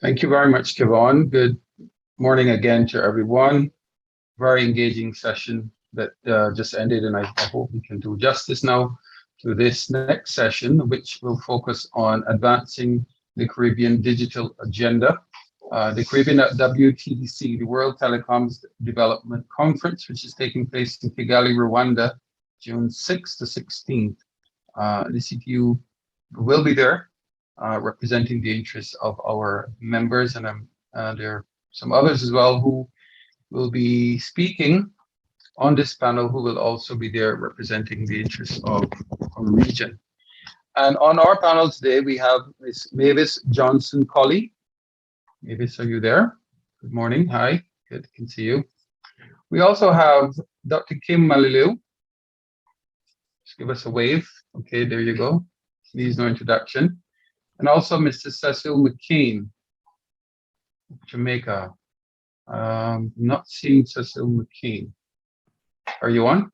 Thank you very much, Kevon. Good morning again to everyone. Very engaging session that just ended, and I hope we can do justice now to this next session, which will focus on advancing the Caribbean digital agenda. The Caribbean at WTDC, the World Telecoms Development Conference, which is taking place in Kigali, Rwanda, June 6th to 16th. The CTU will be there representing the interests of our members, and there are some others as well who will be speaking on this panel who will also be there representing the interests of our region. And on our panel today, we have Ms. Mavis Johnson-Collie. Mavis, are you there? Good morning. Hi. Good. Can see you. We also have Dr. Kim Mallalieu. Just give us a wave. Okay, there you go. Needs no introduction. And also Mr. Cecil McCain, Jamaica. Not seeing Cecil McCain. Are you on?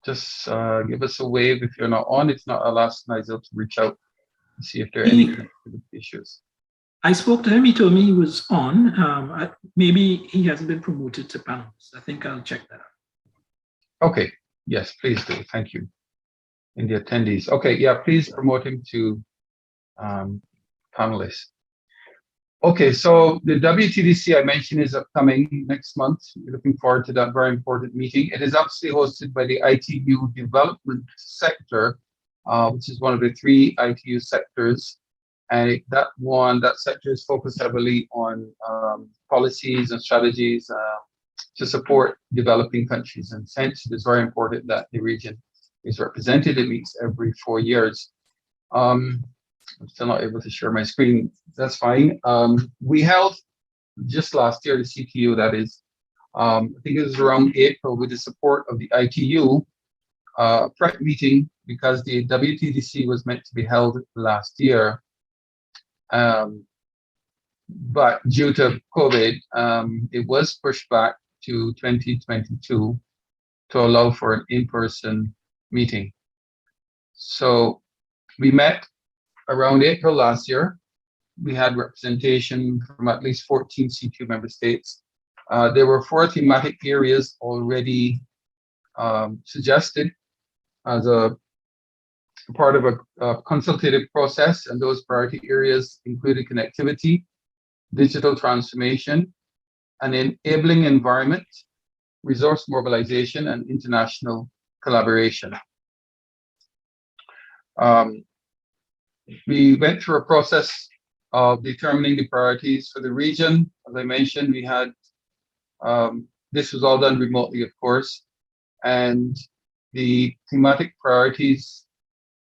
Just give us a wave if you're not on. If not, I'll ask Nigel to reach out and see if there are any connectivity issues. I spoke to him. He told me he was on. Maybe he hasn't been promoted to panelists. I think I'll check that out. Okay. Yes, please do. Thank you. In the attendees. Okay. Yeah, please promote him to panelist. Okay, so the WTDC I mentioned is upcoming next month. We're looking forward to that very important meeting. It is actually hosted by the ITU development sector, which is one of the three ITU sectors. And that sector is focused heavily on policies and strategies to support developing countries. And since it is very important that the region is represented, it meets every 4 years. I'm still not able to share my screen. That's fine. We held just last year, the CTU, that is, I think it was around April, with the support of the ITU, prep meeting, because the WTDC was meant to be held last year. But due to COVID, it was pushed back to 2022 to allow for an in-person meeting. So we met around April last year. We had representation from at least 14 CTU member states. There were 4 thematic areas already suggested as a part of a consultative process, and those priority areas included connectivity, digital transformation, an enabling environment, resource mobilization, and international collaboration. We went through a process of determining the priorities for the region. As I mentioned, we had, this was all done remotely, of course, and the thematic priorities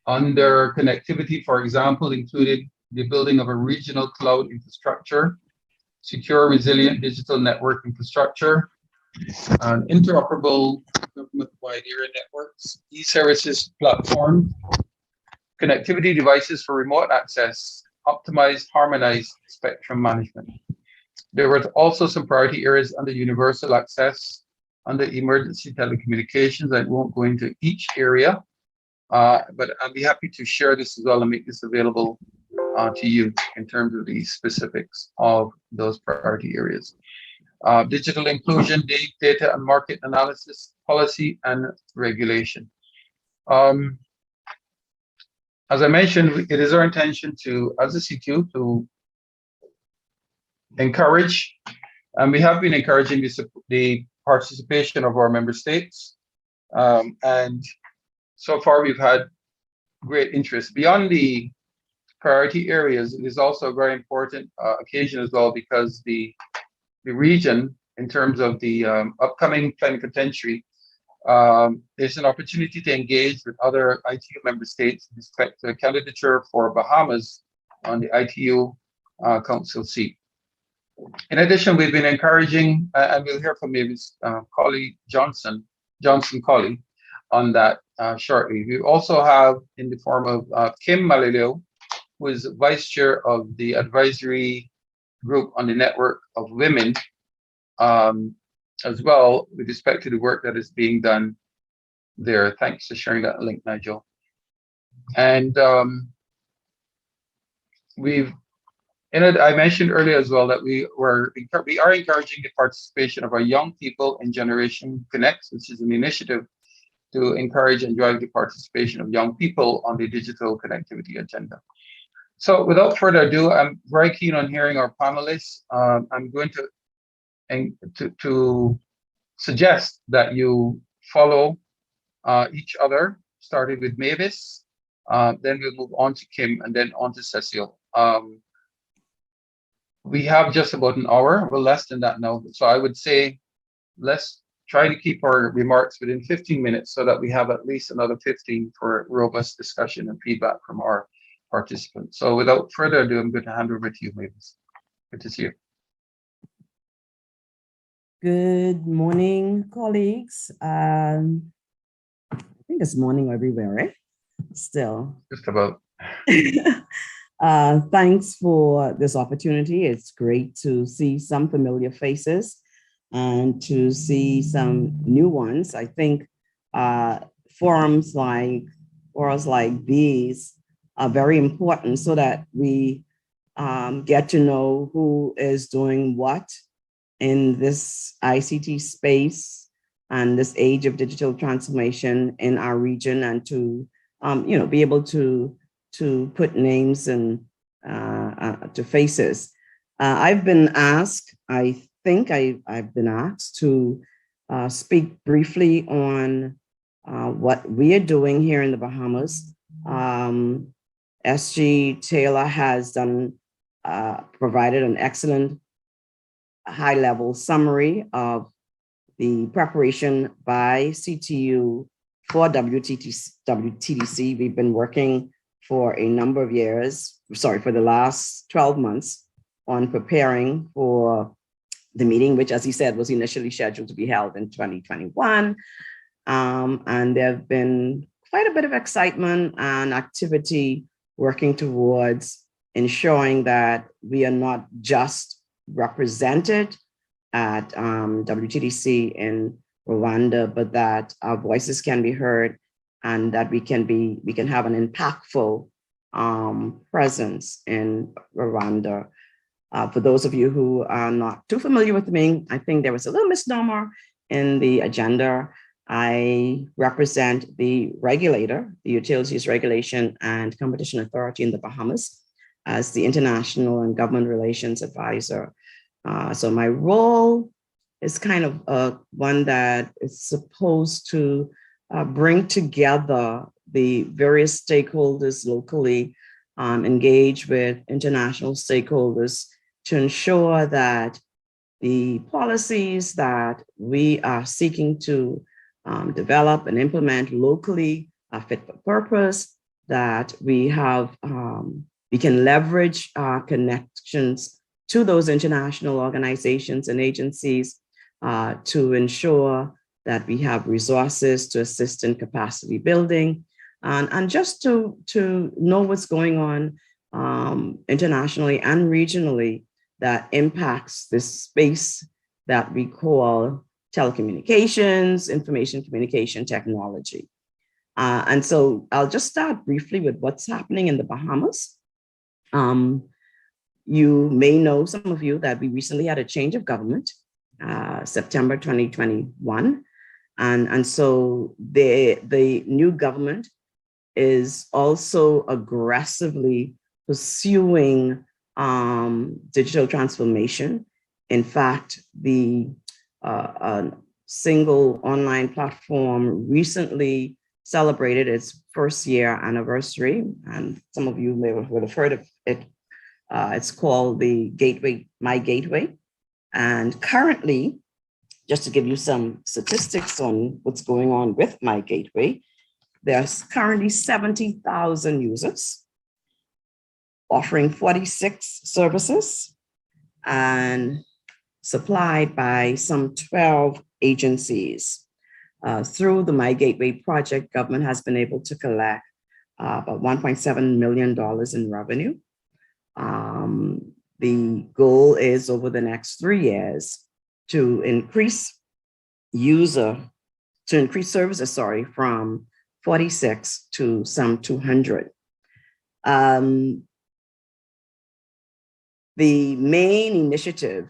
under connectivity, for example, included the building of a regional cloud infrastructure, secure, resilient digital network infrastructure, an interoperable government-wide area networks, e-services platform, connectivity devices for remote access, optimized, harmonized spectrum management. There were also some priority areas under universal access, under emergency telecommunications. I won't go into each area, but I'll be happy to share this as well and make this available to you in terms of the specifics of those priority areas. Digital inclusion, data and market analysis, policy and regulation. As I mentioned, it is our intention to, as a CTU, to encourage, and we have been encouraging the participation of our member states. And so far, we've had great interest. Beyond the priority areas, it is also a very important occasion as well, because the region, in terms of the upcoming plenipotentiary, there's an opportunity to engage with other ITU member states with respect to a candidature for Bahamas on the ITU council seat. In addition, we've been encouraging, and we'll hear from Mavis Collie Johnson-Collie on that shortly. We also have, in the form of Kim Mallalieu, who is vice chair of the advisory group on the network of women, as well, with respect to the work that is being done there. Thanks for sharing that link, Nigel. And we've I mentioned earlier as well that we are encouraging the participation of our young people in Generation Connect, which is an initiative to encourage and drive the participation of young people on the digital connectivity agenda. So without further ado, I'm very keen on hearing our panelists. I'm going to suggest that you follow each other, starting with Mavis, then we'll move on to Kim, and then on to Cecil. We have just about an hour, well, less than that now. So I would say let's try to keep our remarks within 15 minutes so that we have at least another 15 for robust discussion and feedback from our participants. So without further ado, I'm going to hand over to you, Mavis. Good to see you. Good morning, colleagues. I think it's morning everywhere, right? Still. Just about. Thanks for this opportunity. It's great to see some familiar faces and to see some new ones. I think forums like these are very important so that we get to know who is doing what in this ICT space and this age of digital transformation in our region, and to be able to put names and to faces. I've been asked, I think I've been asked to speak briefly on what we are doing here in the Bahamas. SG Taylor has provided an excellent high-level summary of the preparation by CTU for WTDC. We've been working for a number of years, for the last 12 months on preparing for the meeting, which, as he said, was initially scheduled to be held in 2021. And there have been quite a bit of excitement and activity working towards ensuring that we are not just represented at WTDC in Rwanda, but that our voices can be heard and that we can have an impactful presence in Rwanda. For those of you who are not too familiar with me, I think there was a little misnomer in the agenda. I represent the regulator, the Utilities Regulation and Competition Authority in the Bahamas, as the International and Government Relations Advisor. So my role is kind of one that is supposed to bring together the various stakeholders locally, engage with international stakeholders to ensure that the policies that we are seeking to develop and implement locally are fit for purpose, that we have we can leverage our connections to those international organizations and agencies to ensure that we have resources to assist in capacity building, and just to know what's going on internationally and regionally that impacts this space that we call telecommunications, information communication technology. And so I'll just start briefly with what's happening in the Bahamas. You may know, some of you, that we recently had a change of government, September 2021. And so the new government is also aggressively pursuing digital transformation. In fact, the single online platform recently celebrated its first year anniversary, and some of you may have heard of it. It's called the Gateway, My Gateway. And currently, just to give you some statistics on what's going on with My Gateway, there's currently 70,000 users offering 46 services and supplied by some 12 agencies. Through the My Gateway project, government has been able to collect about $1.7 million in revenue. The goal is over the next 3 years to increase services, from 46 to some 200. the main initiative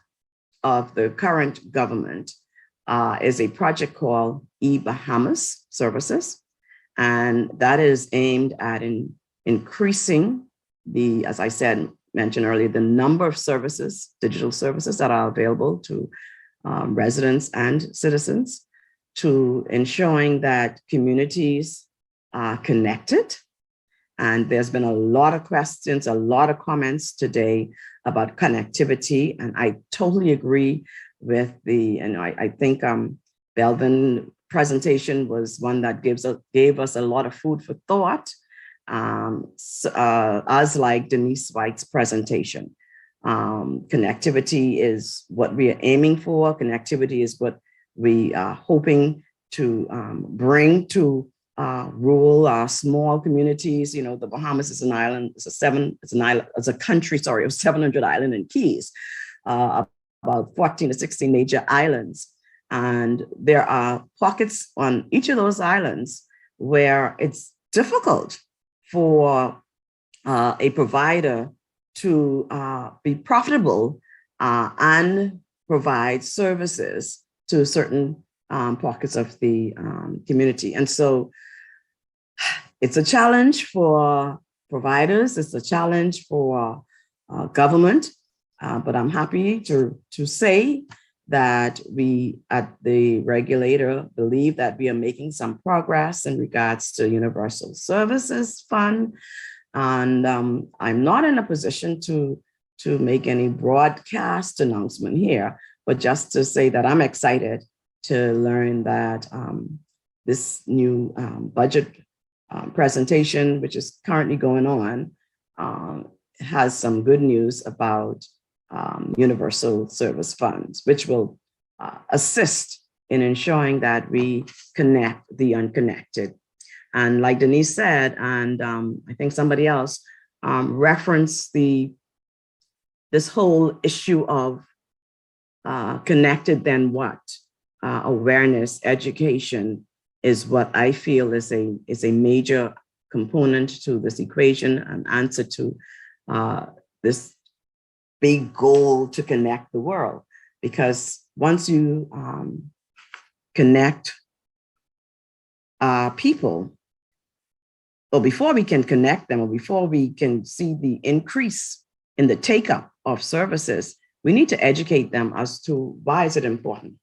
of the current government is a project called Bahamas Services. And that is aimed at increasing the, as I mentioned earlier, the number of services, digital services that are available to residents and citizens, to ensuring that communities are connected. And there's been a lot of questions, a lot of comments today about connectivity. And I totally agree with I think Belvin's presentation was one that gave us a lot of food for thought, as like Denise White's presentation. Connectivity is what we are aiming for. Connectivity is what we are hoping to bring to rural, small communities. You know, the Bahamas is an island. It's a country of 700 islands and keys, about 14 to 16 major islands. And there are pockets on each of those islands where it's difficult for a provider to be profitable and provide services to certain pockets of the community. And so it's a challenge for providers, it's a challenge for government, but I'm happy to say that we at the regulator believe that we are making some progress in regards to Universal Services Fund. And I'm not in a position to make any broadcast announcement here, but just to say that I'm excited to learn that this new budget presentation, which is currently going on, has some good news about Universal Service Funds, which will assist in ensuring that we connect the unconnected. And like Denise said, and I think somebody else referenced this whole issue of connected then what? Awareness, education is what I feel is a major component to this equation, an answer to this big goal to connect the world. Because once you connect people, or before we can connect them, or before we can see the increase in the take-up of services, we need to educate them as to why is it important?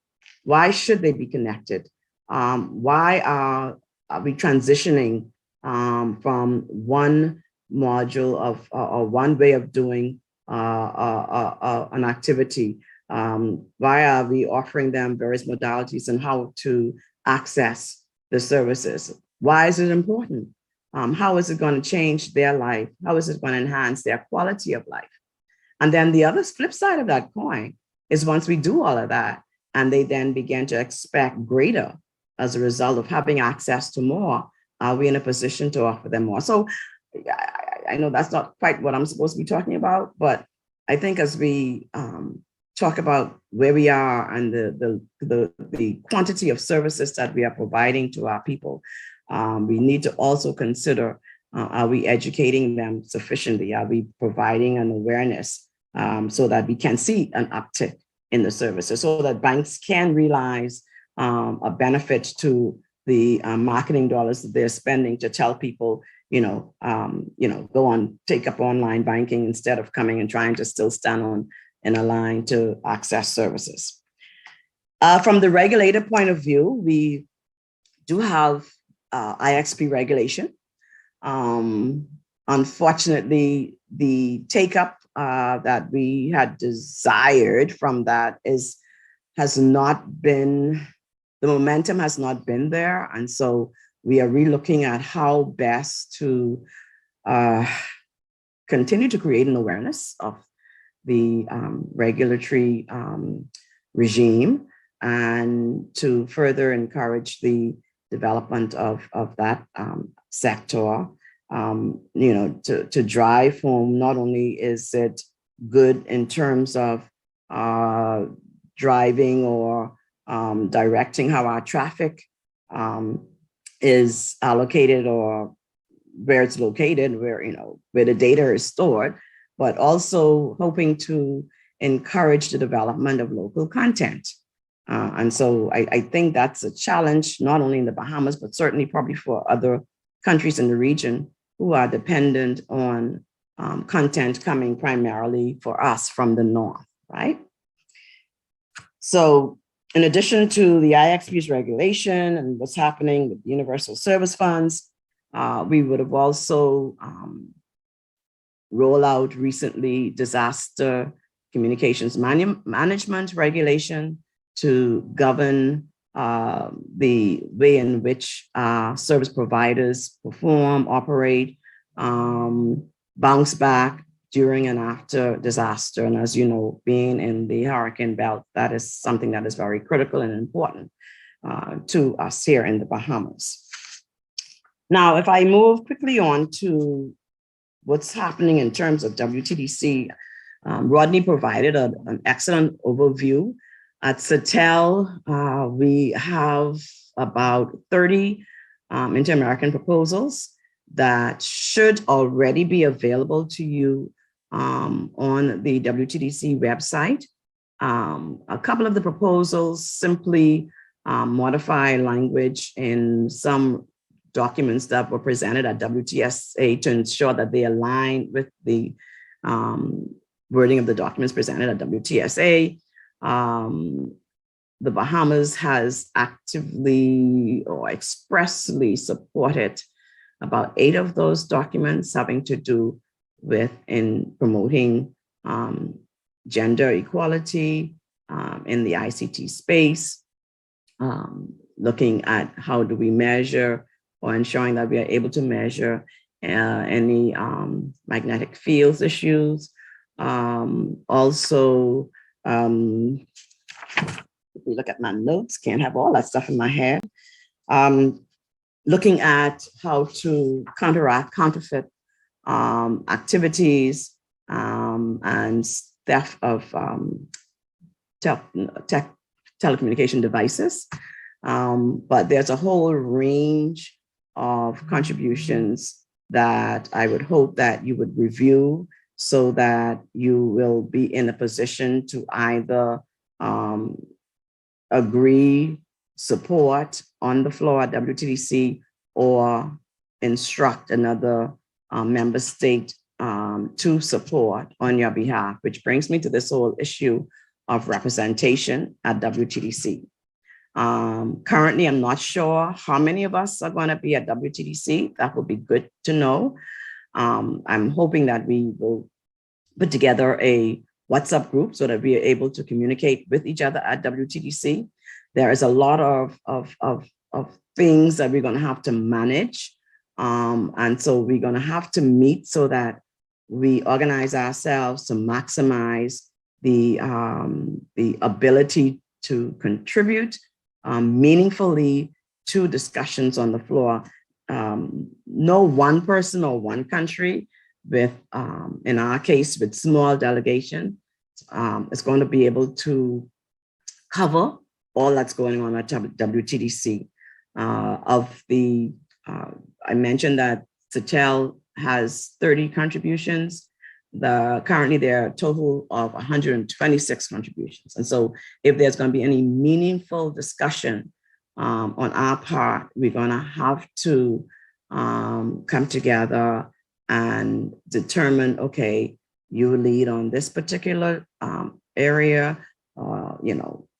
Why should they be connected? Why are we transitioning from one module of or one way of doing an activity? Why are we offering them various modalities and how to access the services? Why is it important? How is it going to change their life? How is it going to enhance their quality of life? And then the other flip side of that coin is once we do all of that, and they then begin to expect greater as a result of having access to more, are we in a position to offer them more? So I know that's not quite what I'm supposed to be talking about, but I think as we talk about where we are and the quantity of services that we are providing to our people, we need to also consider, are we educating them sufficiently? Are we providing an awareness so that we can see an uptick in the services, so that banks can realize a benefit to the marketing dollars that they're spending to tell people, go on, take up online banking instead of coming and trying to still stand in a line to access services. From the regulator point of view, we do have IXP regulation. Unfortunately, the take-up that we had desired from that has not been, the momentum has not been there. And so we are relooking at how best to continue to create an awareness of the regulatory regime and to further encourage the development of that sector, to drive home, not only is it good in terms of driving or directing how our traffic is allocated or where it's located, where the data is stored, but also hoping to encourage the development of local content. And so I think that's a challenge, not only in the Bahamas, but certainly probably for other countries in the region who are dependent on content coming primarily for us from the North, right? So in addition to the IXP's regulation and what's happening with universal service funds, we would have also rolled out recently disaster communications management regulation to govern the way in which service providers perform, operate, bounce back during and after disaster. And as you know, being in the hurricane belt, that is something that is very critical and important to us here in the Bahamas. Now, if I move quickly on to what's happening in terms of WTDC, Rodney provided an excellent overview. At Cecil, we have about 30 inter-American proposals that should already be available to you on the WTDC website. A couple of the proposals simply modify language in some documents that were presented at WTSA to ensure that they align with the wording of the documents presented at WTSA. The Bahamas has actively or expressly supported about 8 of those documents having to do with in promoting gender equality in the ICT space, looking at how do we measure or ensuring that we are able to measure any magnetic fields issues. Also, if we look at my notes, can't have all that stuff in my head. Looking at how to counteract counterfeit activities and theft of telecommunication devices. But there's a whole range of contributions that I would hope that you would review so that you will be in a position to either agree, support on the floor at WTDC, or instruct another member state to support on your behalf, which brings me to this whole issue of representation at WTDC. Currently, I'm not sure how many of us are going to be at WTDC. That would be good to know. I'm hoping that we will put together a WhatsApp group so that we are able to communicate with each other at WTDC. There is a lot of things that we're going to have to manage. And so we're going to have to meet so that we organize ourselves to maximize the ability to contribute meaningfully to discussions on the floor. No one person or one country with, in our case, with small delegation, is going to be able to cover all that's going on at WTDC. I mentioned that Cecil has 30 contributions. Currently there are a total of 126 contributions. And so if there's going to be any meaningful discussion on our part, we're going to have to come together and determine, okay, you lead on this particular area,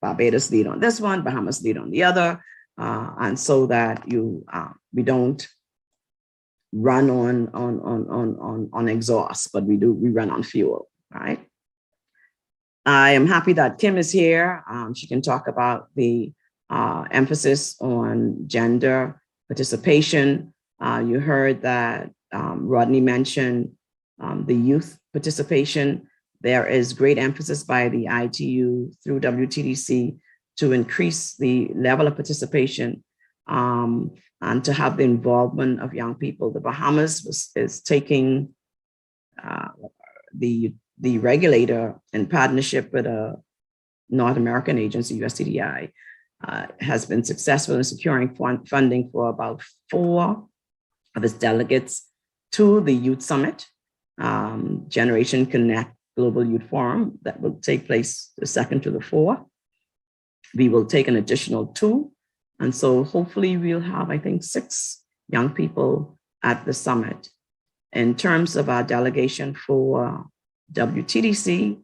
Barbados lead on this one, Bahamas lead on the other, and so that we don't run on exhaust, but we run on fuel, right? I am happy that Kim is here. She can talk about the emphasis on gender participation. You heard that Rodney mentioned the youth participation. There is great emphasis by the ITU through WTDC to increase the level of participation and to have the involvement of young people. The Bahamas is taking the regulator in partnership with a North American agency, USCDI, has been successful in securing funding for about 4 of its delegates to the Youth Summit. Generation Connect Global Youth Forum that will take place the 2nd to the 4th. We will take an additional 2. And so hopefully we'll have, I think, 6 young people at the summit. In terms of our delegation for WTDC,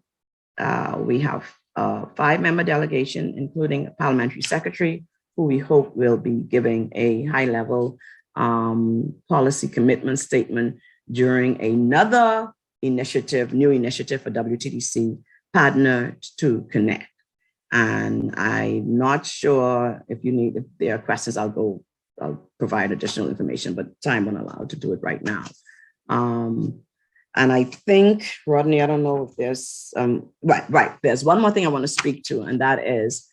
we have a 5-member delegation, including a parliamentary secretary, who we hope will be giving a high-level policy commitment statement during another initiative, new initiative for WTDC, Partner to Connect. And I'm not sure if there are questions, I'll provide additional information, but time won't allow to do it right now. And I think, Rodney, I don't know if there's, right. There's one more thing I want to speak to, and that is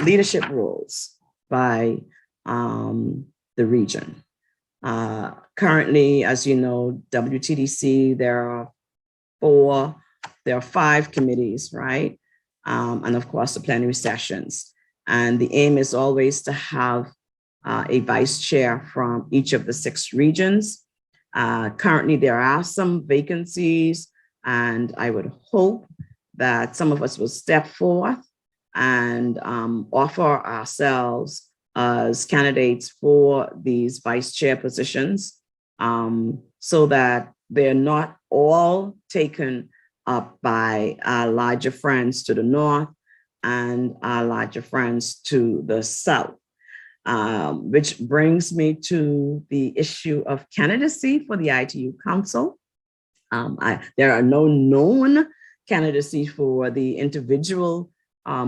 leadership roles by the region. Currently, as you know, WTDC, there are 5 committees, right? And of course, the plenary sessions. And the aim is always to have a vice chair from each of the 6 regions. Currently, there are some vacancies, and I would hope that some of us will step forth and offer ourselves as candidates for these vice chair positions, so that they're not all taken up by our larger friends to the north and our larger friends to the south. Which brings me to the issue of candidacy for the ITU Council. There are no known candidacy for the individual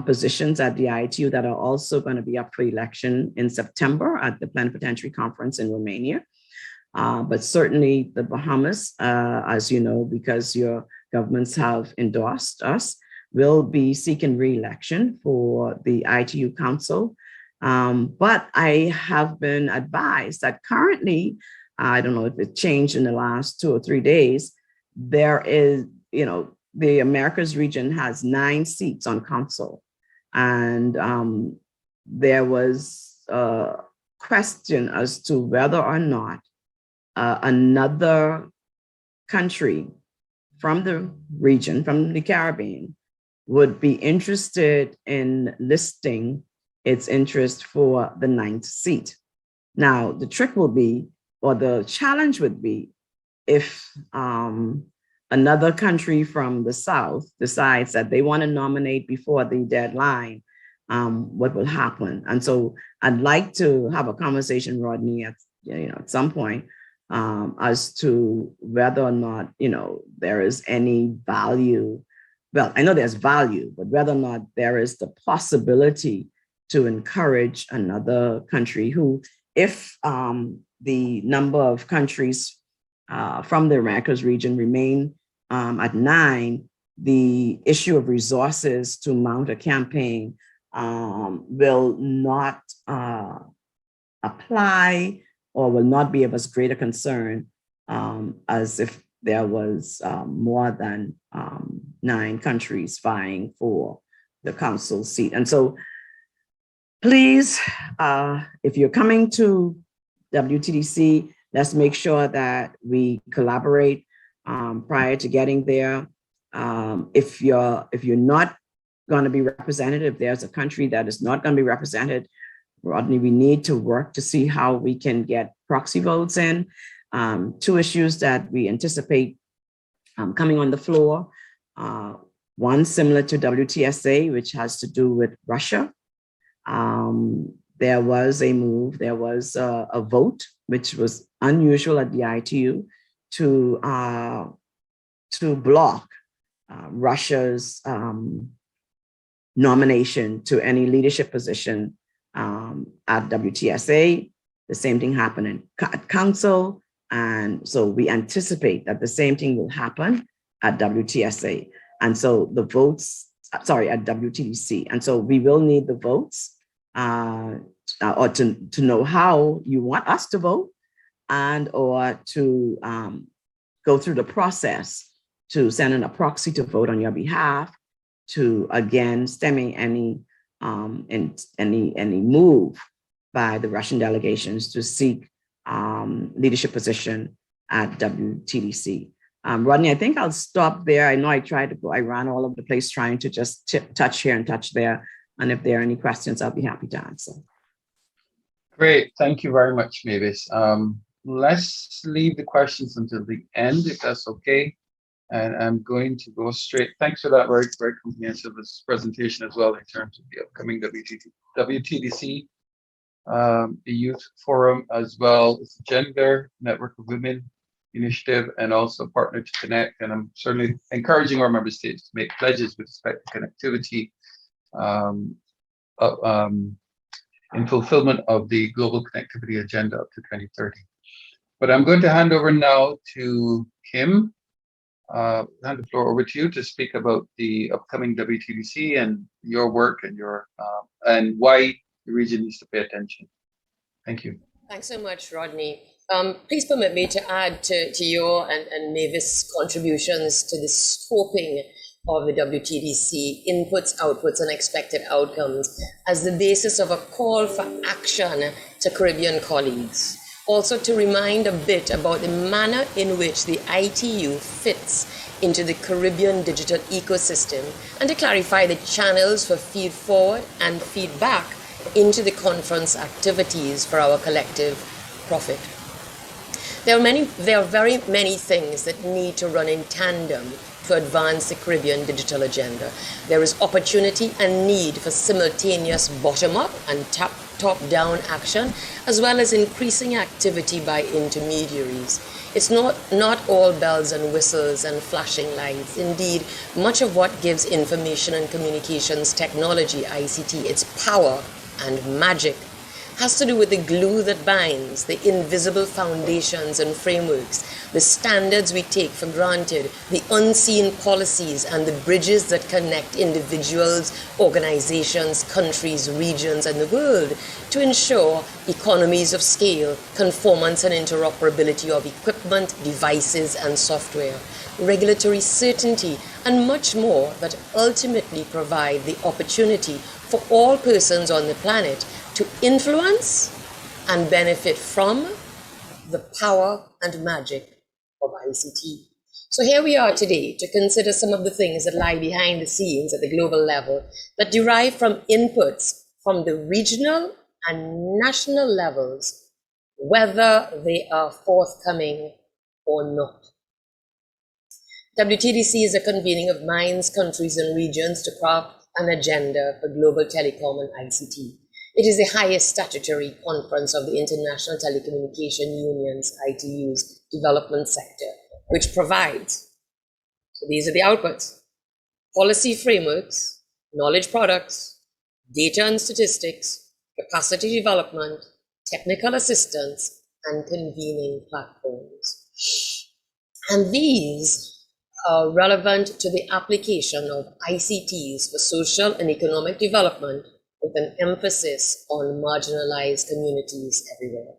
positions at the ITU that are also going to be up for election in September at the Plenipotentiary Conference in Romania. But certainly the Bahamas, as you know, because your governments have endorsed us, will be seeking re-election for the ITU Council. But I have been advised that currently, I don't know if it changed in the last 2 or 3 days, there is, the Americas region has 9 seats on council. And there was a question as to whether or not another country from the region, from the Caribbean, would be interested in listing its interest for the 9th seat. Now, the trick will be, or the challenge would be, if another country from the South decides that they want to nominate before the deadline, what will happen? And so I'd like to have a conversation, Rodney, at some point, as to whether or not, there is any value. Well, I know there's value, but whether or not there is the possibility to encourage another country who, if the number of countries from the Americas region remain at 9, the issue of resources to mount a campaign will not apply or will not be of as great a concern as if there was more than 9 countries vying for the council seat. And so please, if you're coming to WTDC, let's make sure that we collaborate prior to getting there. If you're not going to be represented, if there's a country that is not going to be represented, Rodney, we need to work to see how we can get proxy votes in. 2 issues that we anticipate coming on the floor. One similar to WTSA, which has to do with Russia. There was a move, there was a vote, which was unusual at the ITU, to block Russia's nomination to any leadership position at WTSA. The same thing happened at Council. And so we anticipate that the same thing will happen at WTSA. And so the votes, sorry, at WTDC. And so we will need the votes or to know how you want us to vote, and or to go through the process to send in a proxy to vote on your behalf, to again stemming any move by the Russian delegations to seek leadership position at WTDC. Rodney, I think I'll stop there. I know I ran all over the place trying to just touch here and touch there. And if there are any questions, I'll be happy to answer. Great. Thank you very much, Mavis. Let's leave the questions until the end, if that's okay. And I'm going to go straight. Thanks for that very, very comprehensive presentation as well in terms of the upcoming WTDC, the Youth Forum, as well as the Gender Network of Women Initiative, and also Partner to Connect. And I'm certainly encouraging our member states to make pledges with respect to connectivity in fulfillment of the Global Connectivity Agenda up to 2030. But I'm going to hand over now to Kim. Hand the floor over to you to speak about the upcoming WTDC and your work and and why the region needs to pay attention. Thank you. Thanks so much, Rodney. Please permit me to add to your and Mavis' contributions to the scoping of the WTDC, inputs, outputs, and expected outcomes as the basis of a call for action to Caribbean colleagues. Also to remind a bit about the manner in which the ITU fits into the Caribbean digital ecosystem, and to clarify the channels for feed forward and feedback into the conference activities for our collective profit. There are very many things that need to run in tandem to advance the Caribbean digital agenda. There is opportunity and need for simultaneous bottom-up and top-down action, as well as increasing activity by intermediaries. It's not all bells and whistles and flashing lights. Indeed, much of what gives information and communications technology, ICT, its power and magic has to do with the glue that binds, the invisible foundations and frameworks, the standards we take for granted, the unseen policies and the bridges that connect individuals, organizations, countries, regions, and the world to ensure economies of scale, conformance and interoperability of equipment, devices, and software, regulatory certainty, and much more that ultimately provide the opportunity for all persons on the planet to influence and benefit from the power and magic of ICT. So here we are today to consider some of the things that lie behind the scenes at the global level that derive from inputs from the regional and national levels, whether they are forthcoming or not. WTDC is a convening of minds, countries, and regions to craft an agenda for global telecom and ICT. It is the highest statutory conference of the International Telecommunication Union's ITU's development sector, which provides, so these are the outputs, policy frameworks, knowledge products, data and statistics, capacity development, technical assistance, and convening platforms. And these are relevant to the application of ICTs for social and economic development, with an emphasis on marginalized communities everywhere.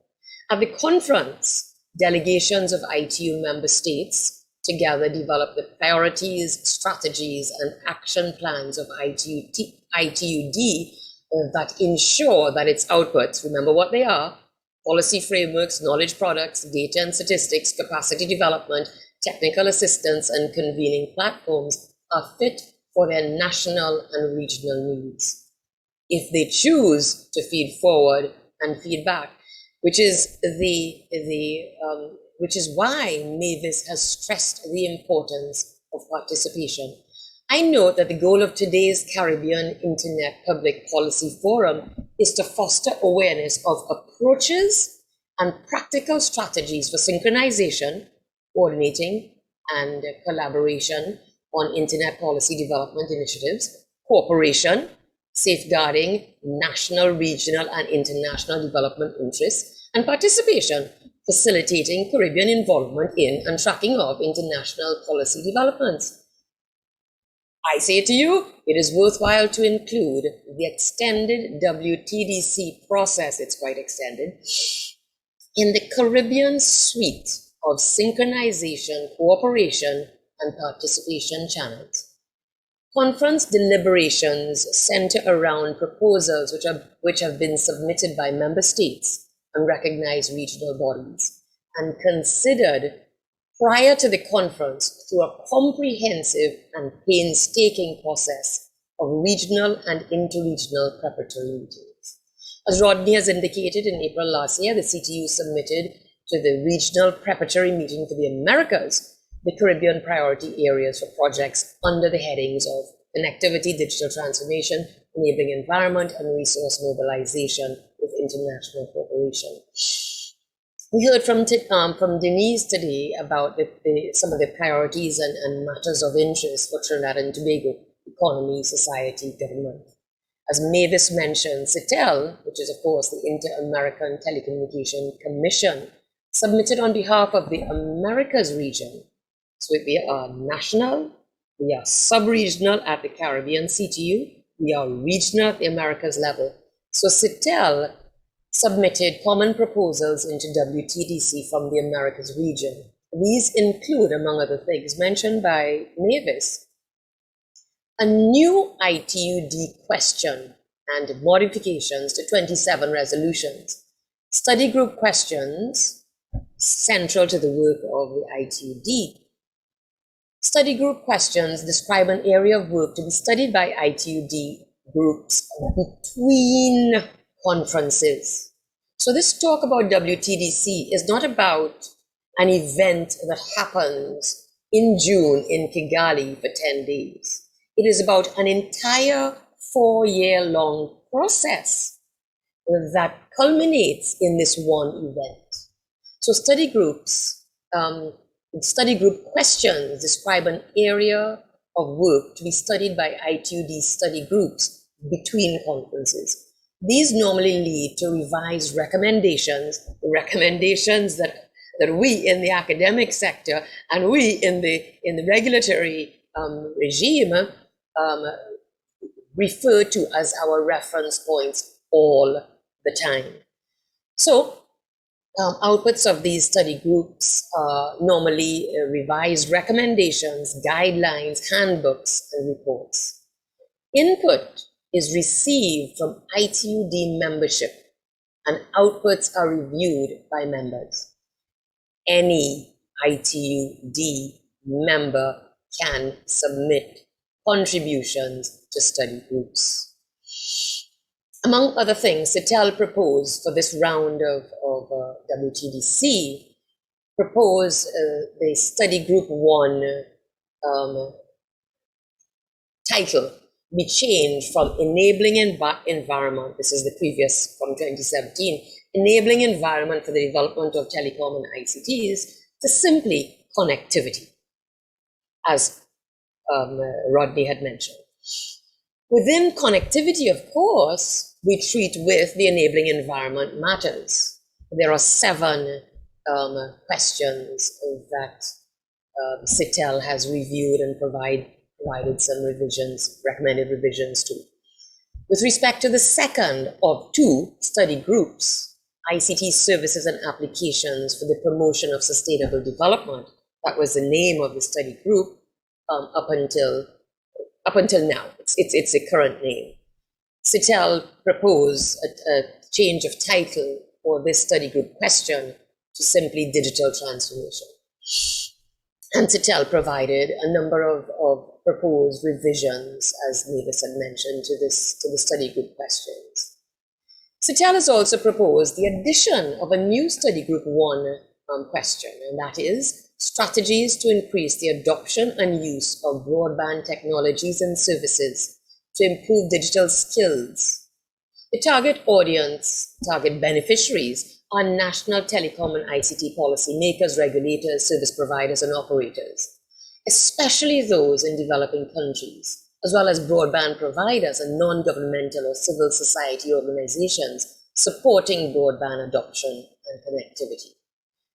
At the conference, delegations of ITU member states together developed the priorities, strategies, and action plans of ITUD that ensure that its outputs, remember what they are, policy frameworks, knowledge products, data and statistics, capacity development, technical assistance, and convening platforms are fit for their national and regional needs. If they choose to feed forward and feedback, which is why Mavis has stressed the importance of participation. I note that the goal of today's Caribbean Internet Public Policy Forum is to foster awareness of approaches and practical strategies for synchronization, coordinating, and collaboration on internet policy development initiatives, cooperation, safeguarding national, regional, and international development interests, and participation, facilitating Caribbean involvement in and tracking of international policy developments. I say to you, it is worthwhile to include the extended WTDC process, it's quite extended, in the Caribbean suite of synchronization, cooperation, and participation channels. Conference deliberations center around proposals which have been submitted by member states and recognized regional bodies and considered prior to the conference through a comprehensive and painstaking process of regional and interregional preparatory meetings. As Rodney has indicated, in April last year, the CTU submitted to the Regional Preparatory Meeting for the Americas the Caribbean priority areas for projects under the headings of connectivity, digital transformation, enabling environment, and resource mobilization with international cooperation. We heard from Denise today about some of the priorities and matters of interest for Trinidad and Tobago economy, society, government. As Mavis mentioned, CITEL, which is of course the Inter-American Telecommunication Commission, submitted on behalf of the Americas region. So we are national, we are sub-regional at the Caribbean CTU, we are regional at the Americas level. So CITEL submitted common proposals into WTDC from the Americas region. These include, among other things mentioned by Mavis, a new ITUD question and modifications to 27 resolutions, study group questions central to the work of the ITUD. Study group questions describe an area of work to be studied by ITUD groups between conferences. So this talk about WTDC is not about an event that happens in June in Kigali for 10 days. It is about an entire 4-year-long process that culminates in this one event. So study groups, study group questions describe an area of work to be studied by ITUD study groups between conferences. These normally lead to revised recommendations, the recommendations that we in the academic sector and we in the regulatory regime refer to as our reference points all the time. So outputs of these study groups are normally revised recommendations, guidelines, handbooks, and reports. Input is received from ITUD membership, and outputs are reviewed by members. Any ITUD member can submit contributions to study groups. Among other things, CITEL proposed for this round of WTDC, proposed the study group 1 title be changed from enabling environment, this is the previous from 2017, enabling environment for the development of telecom and ICTs, to simply connectivity, as Rodney had mentioned. Within connectivity, of course, we treat with the enabling environment matters. There are 7 questions that CITEL has reviewed and provided some revisions, recommended revisions to. With respect to the second of 2 study groups, ICT services and applications for the promotion of sustainable development, that was the name of the study group up until now. It's a current name. CITEL proposed a change of title for this study group question to simply digital transformation. And CITEL provided a number of proposed revisions, as Mavis had mentioned, to the study group questions. CITEL has also proposed the addition of a new study group 1 question, and that is strategies to increase the adoption and use of broadband technologies and services to improve digital skills. The target audience, target beneficiaries, are national telecom and ICT policy makers, regulators, service providers, and operators, especially those in developing countries, as well as broadband providers and non-governmental or civil society organizations supporting broadband adoption and connectivity.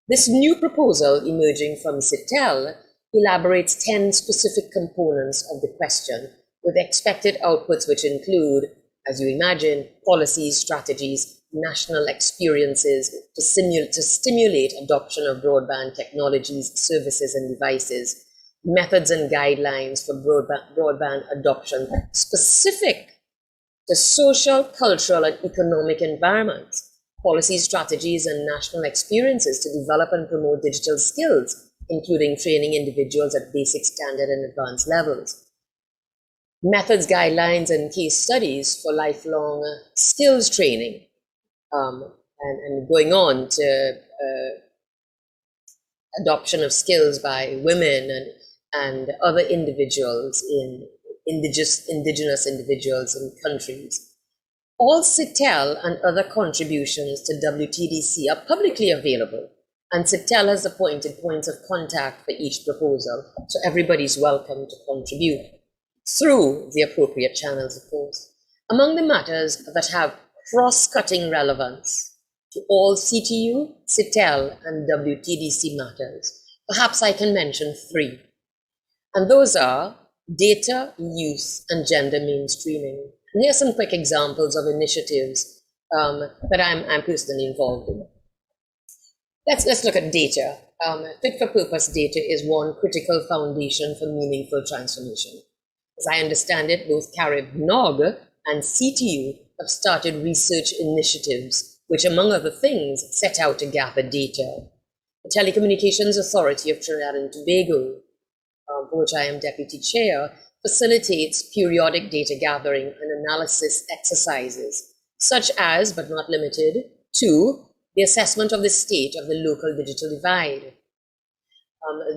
This new proposal emerging from CITEL elaborates 10 specific components of the question with expected outputs which include, as you imagine, policies, strategies, national experiences to stimulate adoption of broadband technologies, services, and devices, methods and guidelines for broadband adoption specific to social, cultural, and economic environments, policy strategies and national experiences to develop and promote digital skills including training individuals at basic, standard, and advanced levels. Methods, guidelines, and case studies for lifelong skills training, and going on to adoption of skills by women and other individuals in indigenous individuals in countries. All CITEL and other contributions to WTDC are publicly available, and CITEL has appointed points of contact for each proposal, so everybody's welcome to contribute through the appropriate channels, of course. Among the matters that have cross-cutting relevance to all CTU, CITEL, and WTDC matters, perhaps I can mention 3. And those are data, youth, and gender mainstreaming. And here are some quick examples of initiatives that I'm personally involved in. Let's look at data. Fit for purpose data is one critical foundation for meaningful transformation. As I understand it, both CARIB-NOG and CTU have started research initiatives, which, among other things, set out to gather data. The Telecommunications Authority of Trinidad and Tobago, for which I am deputy chair, facilitates periodic data gathering and analysis exercises, such as, but not limited to, the assessment of the state of the local digital divide.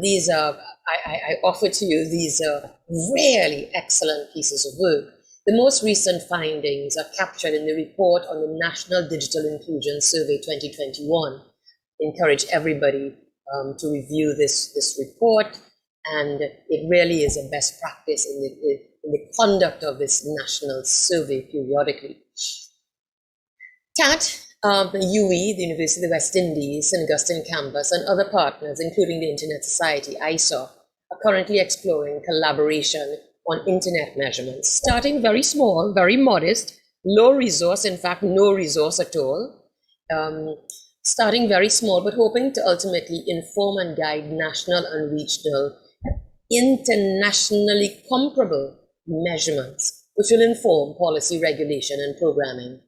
These are, I offer to you, these are really excellent pieces of work. The most recent findings are captured in the report on the National Digital Inclusion Survey 2021. Encourage everybody to review this report, and it really is a best practice in the conduct of this national survey periodically. TAT, the UE, the University of the West Indies, St. Augustine campus, and other partners, including the Internet Society, ISOC, are currently exploring collaboration on internet measurements, starting very small, very modest, low resource, in fact, no resource at all, starting very small, but hoping to ultimately inform and guide national and regional, internationally comparable measurements, which will inform policy, regulation, and programming.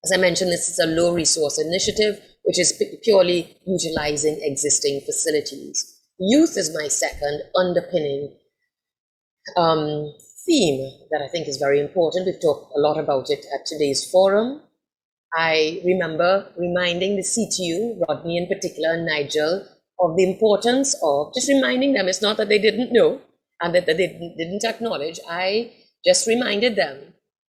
As I mentioned, this is a low resource initiative, which is purely utilizing existing facilities. Youth is my second underpinning theme that I think is very important. We've talked a lot about it at today's forum. I remember reminding the CTU, Rodney in particular, and Nigel, of the importance of just reminding them. It's not that they didn't know and that they didn't acknowledge. I just reminded them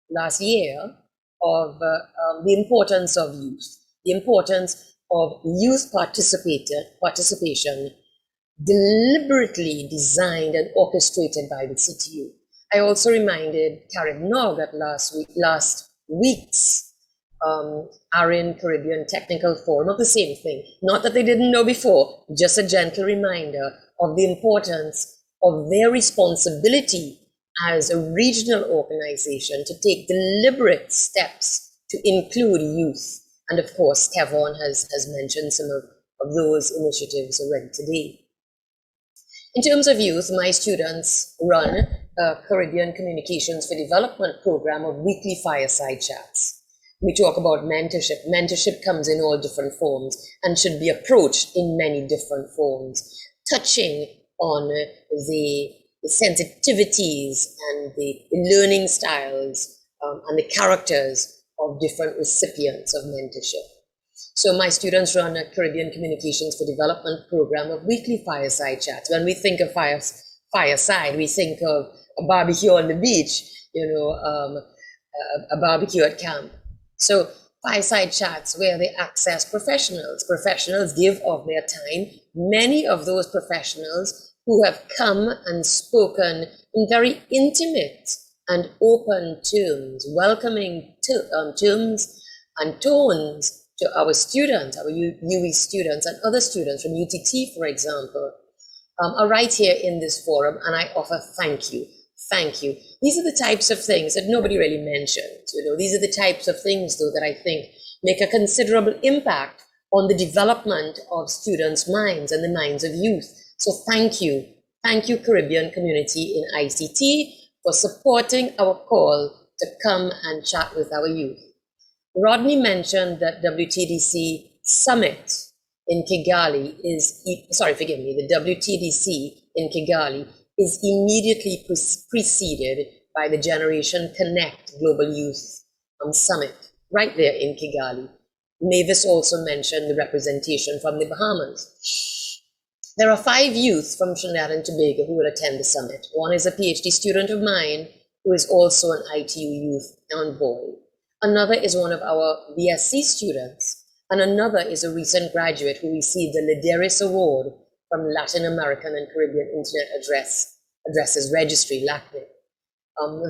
last year of the importance of youth, the importance of youth participation deliberately designed and orchestrated by the CTU. I also reminded CARIB-NOG at last week's ARIN Caribbean Technical Forum of the same thing. Not that they didn't know before, just a gentle reminder of the importance of their responsibility as a regional organization to take deliberate steps to include youth. And of course, Kevon has mentioned some of those initiatives already today. In terms of youth, my students run a Caribbean Communications for Development program of weekly fireside chats. We talk about mentorship. Mentorship comes in all different forms and should be approached in many different forms, touching on the sensitivities and the learning styles and the characters of different recipients of mentorship. So my students run a Caribbean Communications for Development program of weekly fireside chats. When we think of fireside, we think of a barbecue on the beach, a barbecue at camp. So fireside chats where they access professionals. Professionals give of their time. Many of those professionals who have come and spoken in very intimate and open terms, welcoming terms and tones to our students, our UE students and other students from UTT, for example, are right here in this forum, and I offer thank you. Thank you. These are the types of things that nobody really mentioned. These are the types of things, though, that I think make a considerable impact on the development of students' minds and the minds of youth. So thank you. Thank you, Caribbean community in ICT, for supporting our call to come and chat with our youth. Rodney mentioned that WTDC Summit in Kigali the WTDC in Kigali is immediately preceded by the Generation Connect Global Youth Summit right there in Kigali. Mavis also mentioned the representation from the Bahamas. There are 5 youth from Trinidad and Tobago who will attend the summit. One is a PhD student of mine who is also an ITU youth envoy. Another is one of our BSc students, and another is a recent graduate who received the Lideris Award from Latin American and Caribbean Internet Addresses Registry, LACNIC.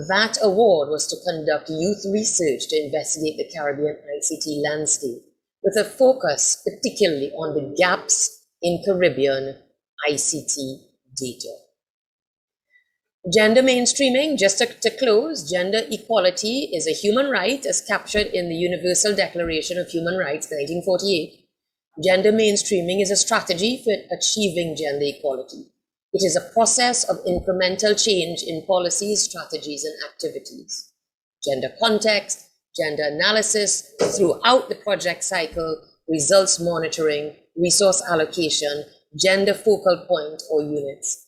That award was to conduct youth research to investigate the Caribbean ICT landscape, with a focus particularly on the gaps in Caribbean ICT data. Gender mainstreaming, just to close, gender equality is a human right as captured in the Universal Declaration of Human Rights, 1948. Gender mainstreaming is a strategy for achieving gender equality. It is a process of incremental change in policies, strategies, and activities. Gender context, gender analysis throughout the project cycle, results monitoring, resource allocation, gender focal point or units,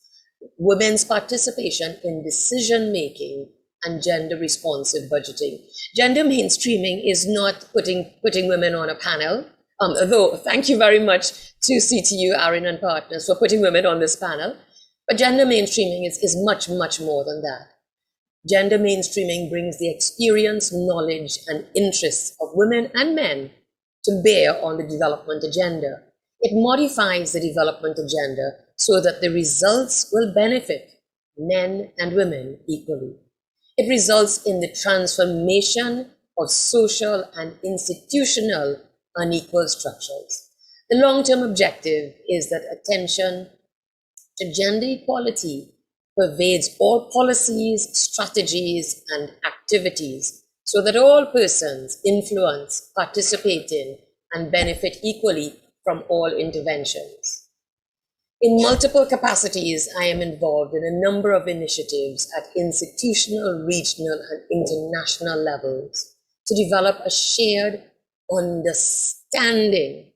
women's participation in decision-making, and gender-responsive budgeting. Gender mainstreaming is not putting women on a panel, although thank you very much to CTU, Aaron and Partners for putting women on this panel. But gender mainstreaming is much, much more than that. Gender mainstreaming brings the experience, knowledge, and interests of women and men to bear on the development agenda. It modifies the development agenda so that the results will benefit men and women equally. It results in the transformation of social and institutional unequal structures. The long-term objective is that attention to gender equality pervades all policies, strategies, and activities so that all persons influence, participate in, and benefit equally from all interventions. In multiple capacities, I am involved in a number of initiatives at institutional, regional, and international levels to develop a shared understanding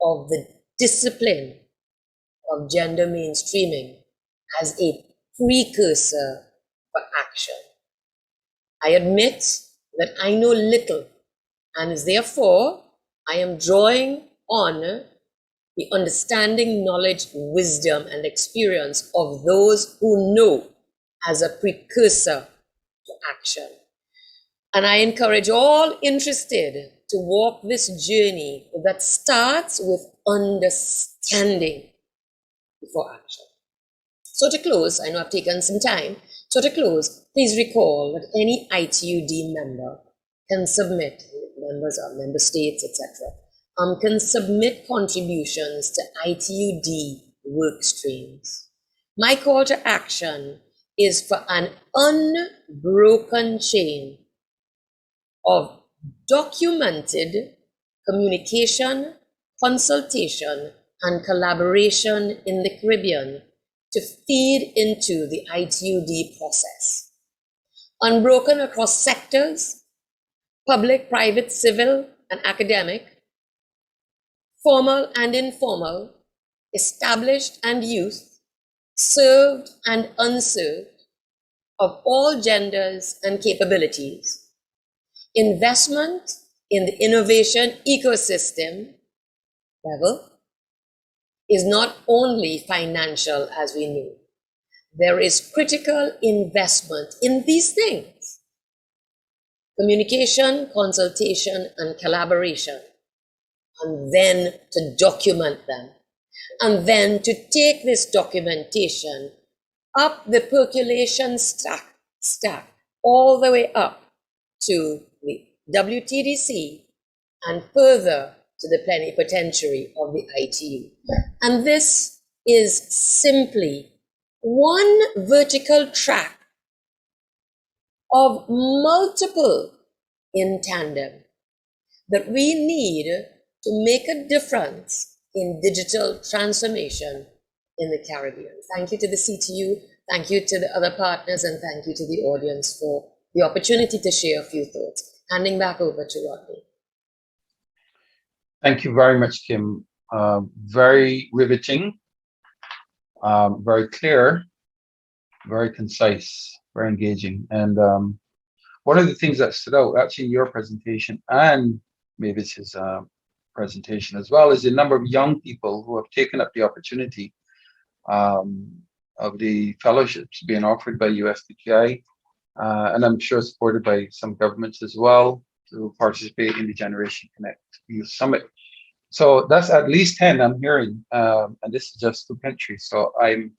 of the discipline of gender mainstreaming as a precursor for action. I admit that I know little, and therefore I am drawing on the understanding, knowledge, wisdom, and experience of those who know as a precursor to action. And I encourage all interested to walk this journey that starts with understanding before action. So to close, I know I've taken some time. So to close, please recall that any ITUD member can submit, members of member states, etc., can submit contributions to ITUD work streams. My call to action is for an unbroken chain of documented communication, consultation, and collaboration in the Caribbean to feed into the ITUD process. Unbroken across sectors, public, private, civil, and academic, formal and informal, established and youth, served and unserved, of all genders and capabilities. Investment in the innovation ecosystem level is not only financial, as we know. There is critical investment in these things: communication, consultation, and collaboration, and then to document them, and then to take this documentation up the percolation stack all the way up to the WTDC and further to the plenipotentiary of the ITU. And this is simply one vertical track of multiple in tandem that we need to make a difference in digital transformation in the Caribbean. Thank you to the CTU, thank you to the other partners, and thank you to the audience for the opportunity to share a few thoughts. Handing back over to Rodney. Thank you very much, Kim. Very riveting, very clear, very concise, very engaging. And one of the things that stood out actually in your presentation and Mavis's presentation as well is the number of young people who have taken up the opportunity of the fellowships being offered by USDPI, and I'm sure supported by some governments as well, to participate in the Generation Connect Youth Summit. So that's at least 10 I'm hearing, and this is just 2 countries. So I'm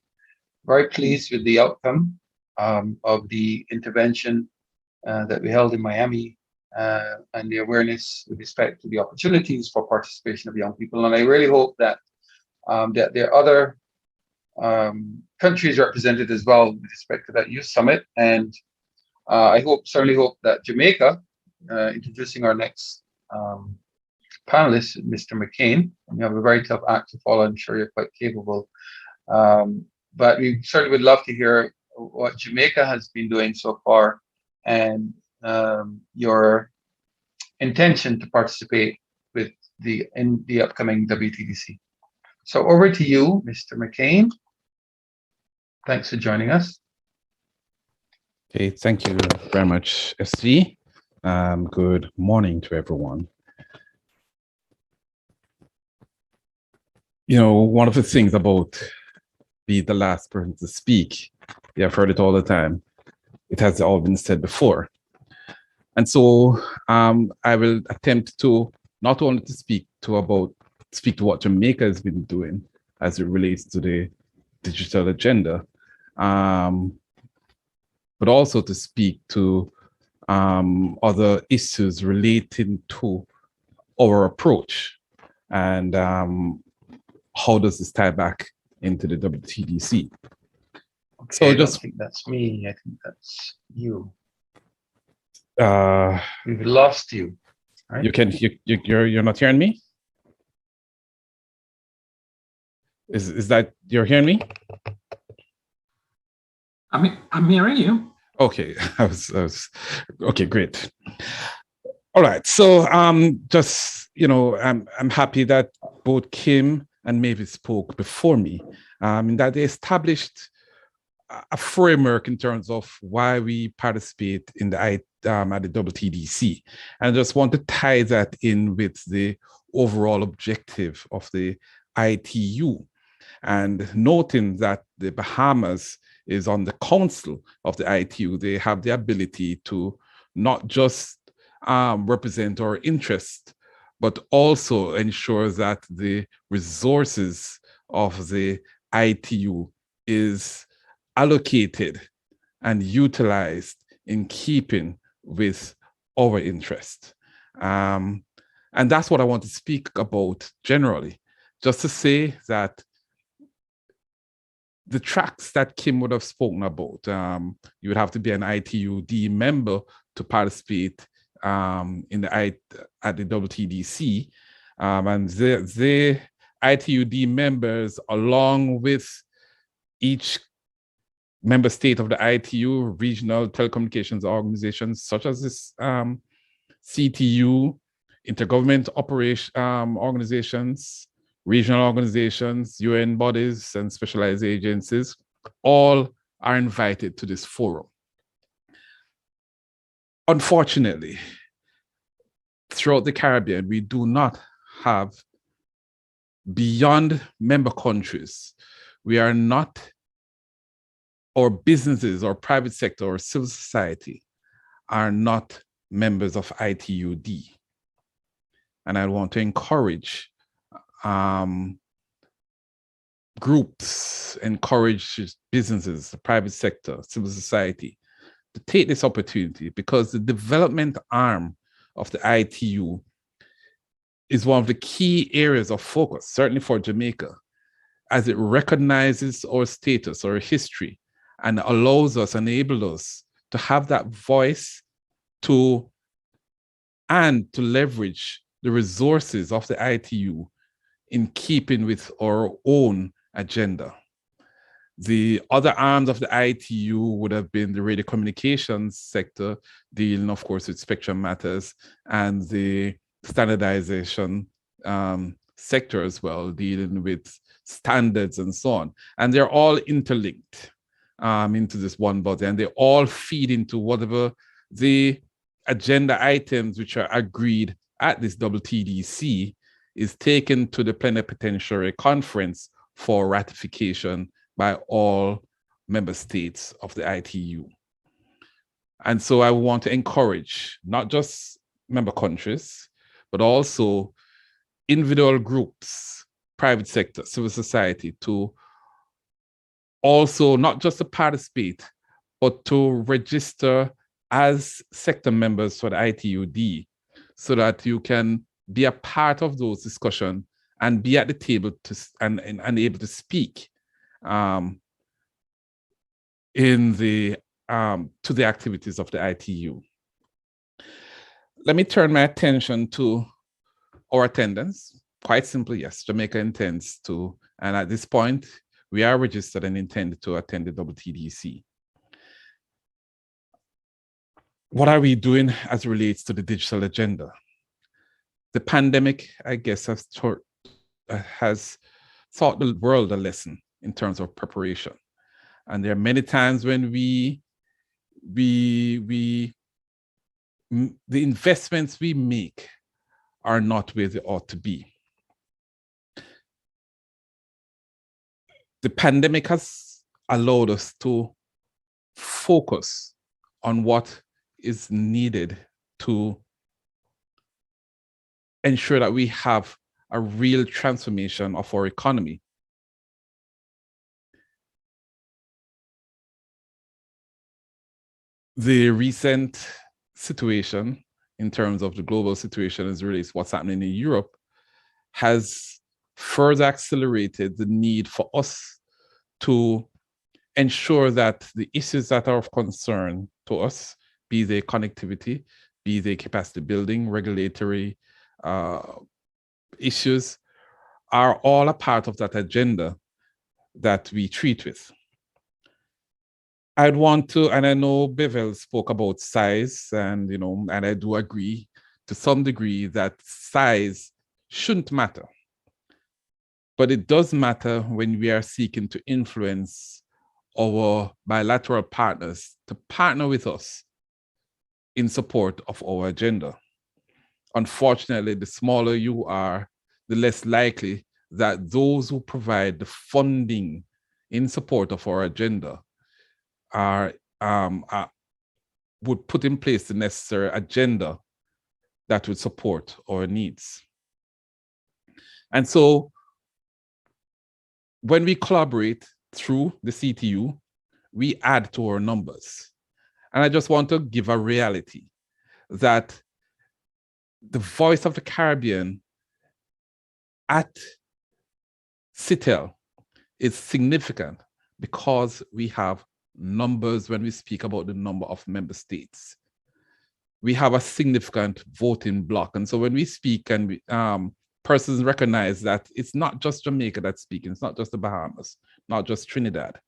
very pleased with the outcome of the intervention that we held in Miami, and the awareness with respect to the opportunities for participation of young people. And I really hope that that there are other countries represented as well with respect to that youth summit. And I certainly hope that Jamaica, introducing our next panelist, Mr. McCain, you have a very tough act to follow. I'm sure you're quite capable. But we certainly would love to hear what Jamaica has been doing so far, and your intention to participate in the upcoming WTDC. So over to you, Mr. McCain. Thanks for joining us. Okay, thank you very much, SV. Good morning to everyone. You know, one of the things about be the last person to speak, I've heard it all the time. It has all been said before. And so I will attempt to not only to speak to what Jamaica has been doing as it relates to the digital agenda, but also to speak to other issues relating to our approach and how does this tie back into the WTDC. Okay, So I don't just think that's me. I think that's you. uh, We've lost you. Right? you're not hearing me? Is that you're hearing me? I'm hearing you. Okay, I was okay, great. All right, so just I'm happy that both Kim and Mavis spoke before me, in that they established a framework in terms of why we participate in the at the WTDC, and I just want to tie that in with the overall objective of the ITU, and noting that the Bahamas is on the council of the ITU. They have the ability to not just represent our interest, but also ensure that the resources of the ITU is allocated and utilized in keeping with our interest. And that's what I want to speak about generally, just to say that the tracks that Kim would have spoken about, you would have to be an ITUD member to participate at the WTDC, and the ITUD members, along with each member state of the ITU, regional telecommunications organizations such as this CTU, intergovernment organizations, regional organizations, UN bodies, and specialized agencies, all are invited to this forum. Unfortunately, throughout the Caribbean, we do not have, beyond member countries, we are not, or businesses or private sector or civil society are not members of ITUD. And I want to encourage groups, encourage businesses, the private sector, civil society to take this opportunity, because the development arm of the ITU is one of the key areas of focus, certainly for Jamaica, as it recognizes our status, our history, and allows us, enables us to have that voice and to leverage the resources of the ITU in keeping with our own agenda. The other arms of the ITU would have been the radio communications sector, dealing, of course, with spectrum matters, and the standardization sector as well, dealing with standards and so on. And they're all interlinked into this one body, and they all feed into whatever the agenda items which are agreed at this WTDC is taken to the plenipotentiary conference for ratification by all member states of the ITU. And so I want to encourage not just member countries, but also individual groups, private sector, civil society, to also not just to participate, but to register as sector members for the ITUD, so that you can be a part of those discussions and be at the table and able to speak in the to the activities of the ITU. Let me turn my attention to our attendance. Quite simply, yes, Jamaica intends to, and at this point, we are registered and intend to attend the WTDC. What are we doing as it relates to the digital agenda? The pandemic, I guess, has taught the world a lesson in terms of preparation. And there are many times when the investments we make are not where they ought to be. The pandemic has allowed us to focus on what is needed to ensure that we have a real transformation of our economy. The recent situation in terms of the global situation as it relates to what's happening in Europe has further accelerated the need for us to ensure that the issues that are of concern to us, be they connectivity, be they capacity building, regulatory issues, are all a part of that agenda that we treat with. I'd want to, and I know Bevel spoke about size, and and I do agree to some degree that size shouldn't matter. But it does matter when we are seeking to influence our bilateral partners to partner with us in support of our agenda. Unfortunately, the smaller you are, the less likely that those who provide the funding in support of our agenda would put in place the necessary agenda that would support our needs. And so when we collaborate through the CTU, we add to our numbers. And I just want to give a reality that the Voice of the Caribbean at CITEL is significant because we have numbers when we speak about the number of member states. We have a significant voting bloc. And so when we speak and persons recognize that it's not just Jamaica that's speaking, it's not just the Bahamas, not just Trinidad,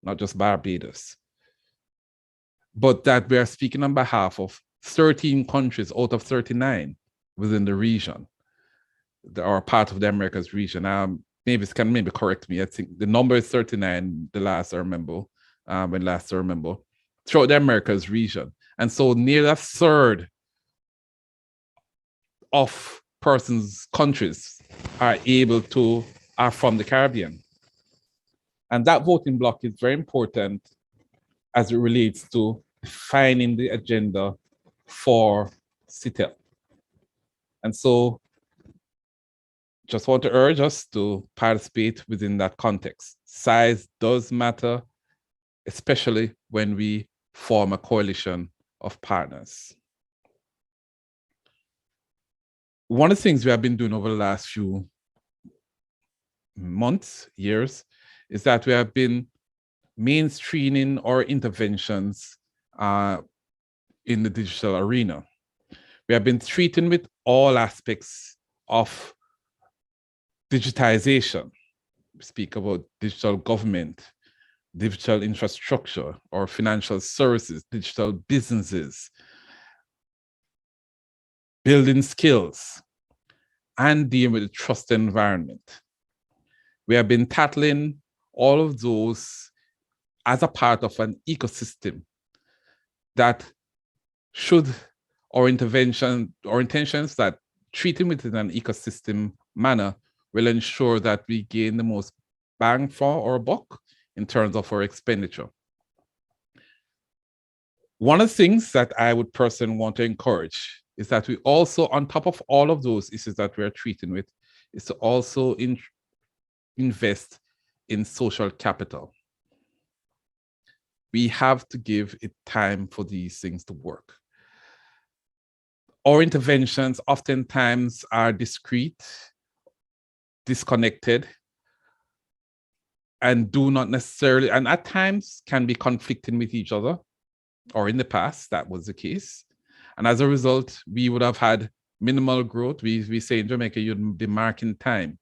not just Barbados, but that we are speaking on behalf of 13 countries out of 39 within the region that are part of the Americas region. Mavis can maybe correct me. I think the number is 39, the last I remember, throughout the Americas region. And so near a third of countries are from the Caribbean. And that voting bloc is very important as it relates to defining the agenda for CITEL. And so just want to urge us to participate within that context. Size does matter, especially when we form a coalition of partners. One of the things we have been doing over the last few months, years, is that we have been mainstreaming our interventions in the digital arena. We have been treating with all aspects of digitization. We speak about digital government, digital infrastructure, or financial services, digital businesses, building skills. and dealing with the trust environment. We have been tackling all of those as a part of an ecosystem that should our intentions that treating within an ecosystem manner will ensure that we gain the most bang for our buck in terms of our expenditure. One of the things that I would personally want to encourage is that we also, on top of all of those issues that we're treating with, is to also invest in social capital. We have to give it time for these things to work. Our interventions oftentimes are discrete, disconnected, and do not necessarily, and at times can be conflicting with each other, or in the past, that was the case. And as a result, we would have had minimal growth. We say in Jamaica, you'd be marking time.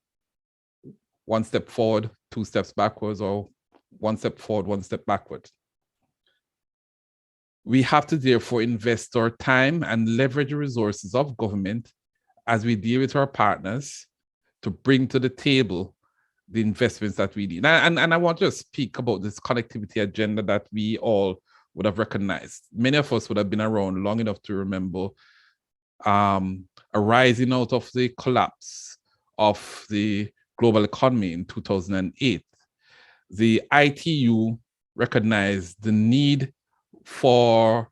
1 step forward, 2 steps backwards, or 1 step forward, 1 step backward. We have to therefore invest our time and leverage the resources of government as we deal with our partners to bring to the table the investments that we need. And I want to speak about this connectivity agenda that we all would have recognized. Many of us would have been around long enough to remember arising out of the collapse of the global economy in 2008. The ITU recognized the need for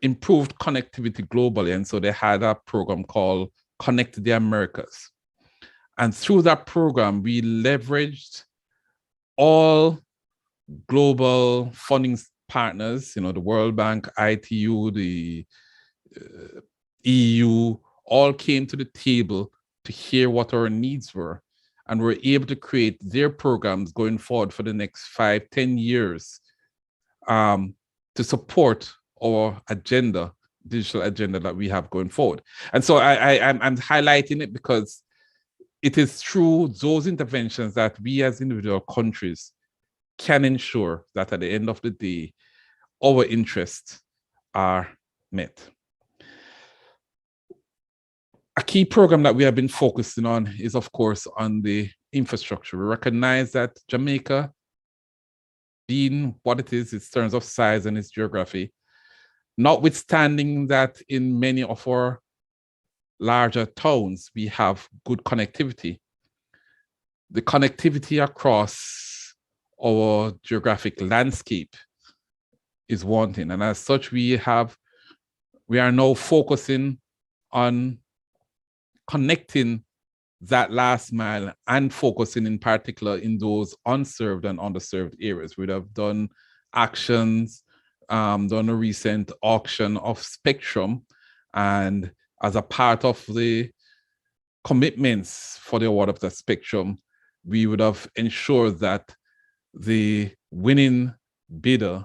improved connectivity globally. And so they had a program called Connect the Americas. And through that program, we leveraged all global funding partners, the World Bank, ITU, the EU, all came to the table to hear what our needs were. And were able to create their programs going forward for the next 5-10 years to support our agenda, digital agenda that we have going forward. And so I'm highlighting it because it is through those interventions that we as individual countries can ensure that at the end of the day, our interests are met. A key program that we have been focusing on is, of course, on the infrastructure. We recognize that Jamaica, being what it is in terms of size and its geography, notwithstanding that in many of our larger towns, we have good connectivity. The connectivity across our geographic landscape is wanting. And as such, we are now focusing on connecting that last mile and focusing in particular in those unserved and underserved areas. We'd have done actions, done a recent auction of spectrum, and as a part of the commitments for the award of the spectrum, we would have ensured that the winning bidder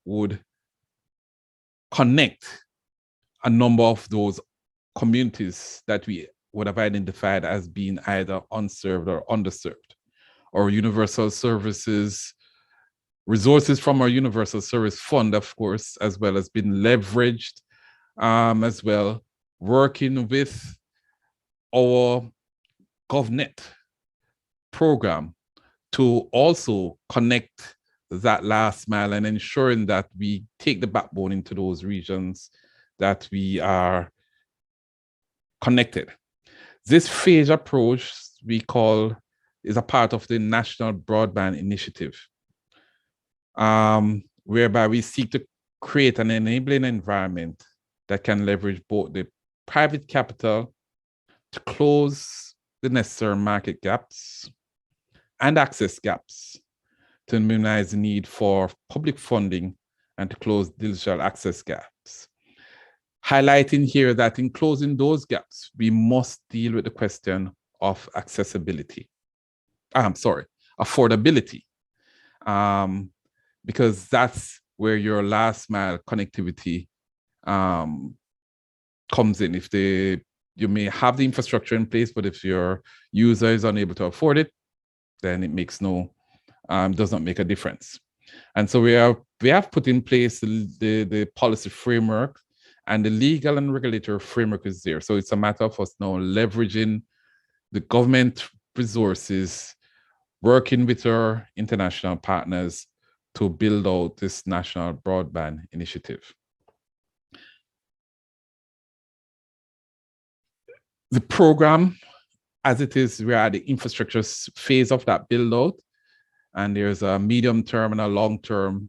would connect a number of those communities that we would have identified as being either unserved or underserved. Our universal services, resources from our universal service fund, of course, as well as been leveraged as well, working with our GovNet program to also connect that last mile and ensuring that we take the backbone into those regions that we are connected. This phased approach we call is a part of the National Broadband Initiative, whereby we seek to create an enabling environment that can leverage both the private capital to close the necessary market gaps and access gaps to minimize the need for public funding and to close digital access gaps. Highlighting here that in closing those gaps, we must deal with the question of accessibility. Affordability, because that's where your last mile connectivity comes in. You may have the infrastructure in place, but if your user is unable to afford it, then it makes does not make a difference. And so we have put in place the policy framework, and the legal and regulatory framework is there. So it's a matter of us now leveraging the government resources, working with our international partners to build out this national broadband initiative. The program, as it is, we are at the infrastructure phase of that build out, and there's a medium term and a long term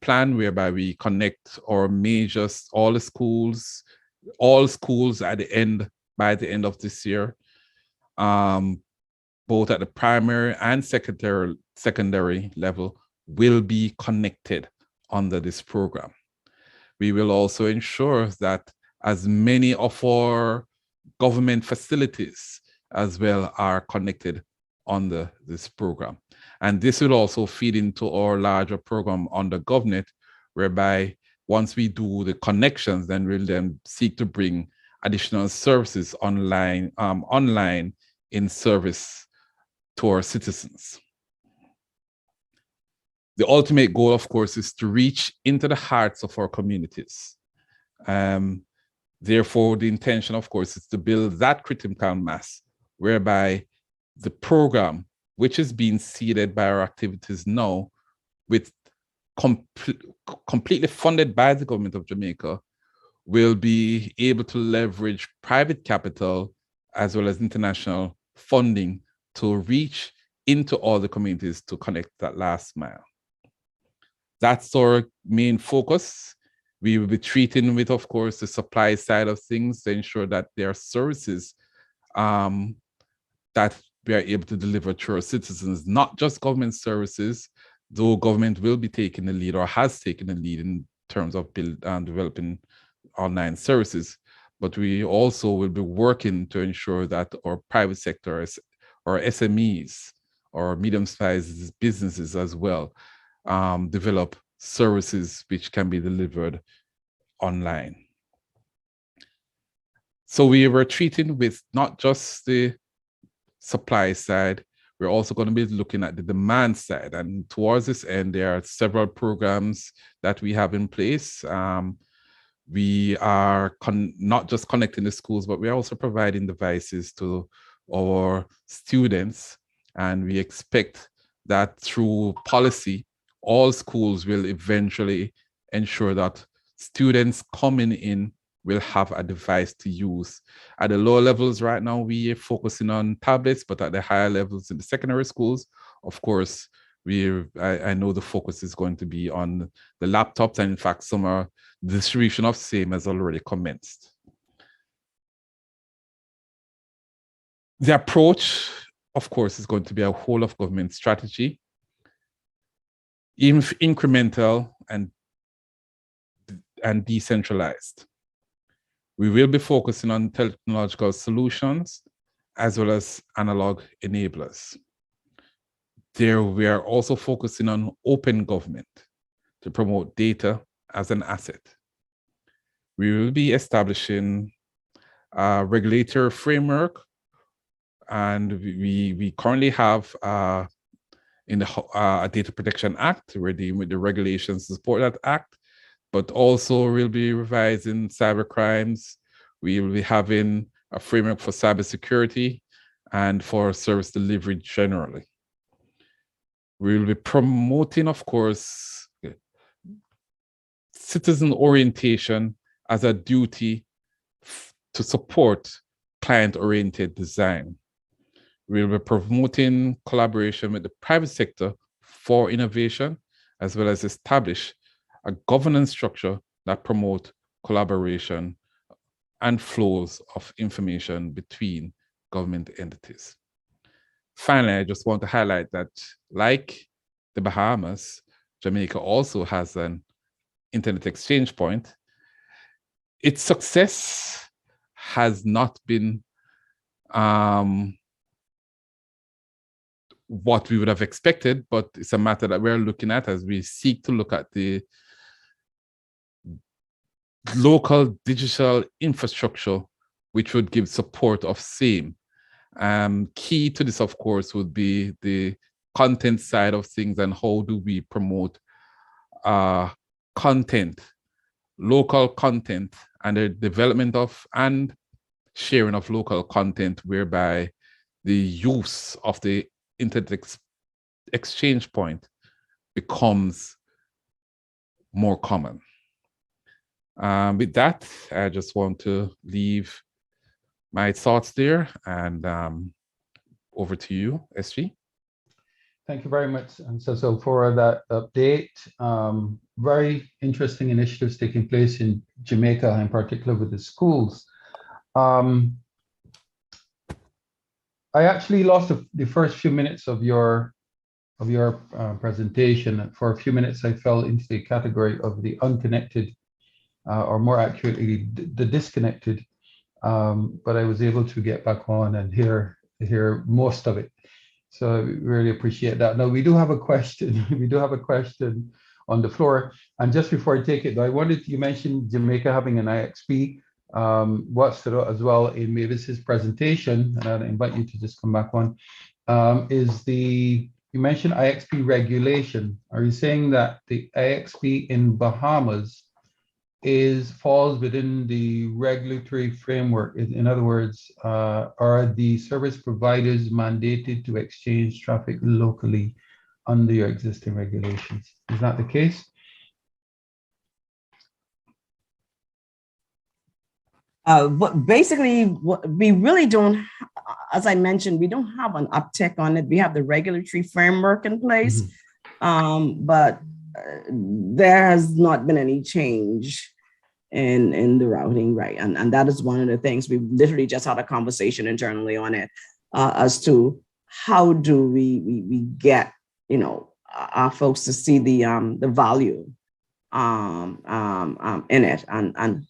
plan whereby we connect our majors, all schools at the end, by the end of this year, both at the primary and secondary level will be connected under this program. We will also ensure that as many of our government facilities as well are connected under this program. And this will also feed into our larger program under GovNet, whereby once we do the connections, then we'll then seek to bring additional services online in service to our citizens. The ultimate goal, of course, is to reach into the hearts of our communities. Therefore, the intention, of course, is to build that critical mass whereby the program, which is being seeded by our activities now, with completely funded by the government of Jamaica, will be able to leverage private capital as well as international funding to reach into all the communities to connect that last mile. That's our main focus. We will be treating with, of course, the supply side of things to ensure that there are services that we are able to deliver to our citizens, not just government services, though government will be taking the lead or has taken the lead in terms of developing online services, but we also will be working to ensure that our private sectors, or SMEs, or medium-sized businesses as well, develop services which can be delivered online. So we were treating with not just the supply side, we're also going to be looking at the demand side. And towards this end, there are several programs that we have in place. We are not just connecting the schools, but we're also providing devices to our students. And we expect that through policy, all schools will eventually ensure that students coming in will have a device to use. At the lower levels right now, we are focusing on tablets, but at the higher levels in the secondary schools, of course, I know the focus is going to be on the laptops, and in fact, the distribution of same has already commenced. The approach, of course, is going to be a whole of government strategy, incremental and decentralized. We will be focusing on technological solutions as well as analog enablers. There, we are also focusing on open government to promote data as an asset. We will be establishing a regulatory framework, and we currently have in the Data Protection Act, we're dealing with the regulations to support that act, but also we'll be revising cyber crimes. We will be having a framework for cybersecurity and for service delivery generally. We will be promoting, of course, citizen orientation as a duty to support client-oriented design. We'll be promoting collaboration with the private sector for innovation, as well as establish a governance structure that promotes collaboration and flows of information between government entities. Finally, I just want to highlight that, like the Bahamas, Jamaica also has an internet exchange point. Its success has not been what we would have expected, but it's a matter that we're looking at as we seek to look at the local digital infrastructure, which would give support of same. Key to this, of course, would be the content side of things, and how do we promote content, local content, and the development of and sharing of local content, whereby the use of the internet exchange point becomes more common. With that, I just want to leave my thoughts there, and over to you, SG. Thank you very much, and Cecil, for that update. Very interesting initiatives taking place in Jamaica, in particular with the schools. I actually lost the first few minutes of your presentation. For a few minutes, I fell into the category of the unconnected, or more accurately, the disconnected. But I was able to get back on and hear most of it. So I really appreciate that. Now we do have a question. We do have a question on the floor. And just before I take it, I wanted, you mentioned Jamaica having an IXP. What stood out as well in Mavis's presentation, and I'd invite you to just come back on, is you mentioned IXP regulation. Are you saying that the IXP in Bahamas falls within the regulatory framework? In other words, are the service providers mandated to exchange traffic locally under your existing regulations? Is that the case? But basically, we really don't, as I mentioned, we don't have an uptick on it. We have the regulatory framework in place, but there has not been any change in the routing, right? And that is one of the things. We literally just had a conversation internally on it as to how do we get, our folks to see the value in it, and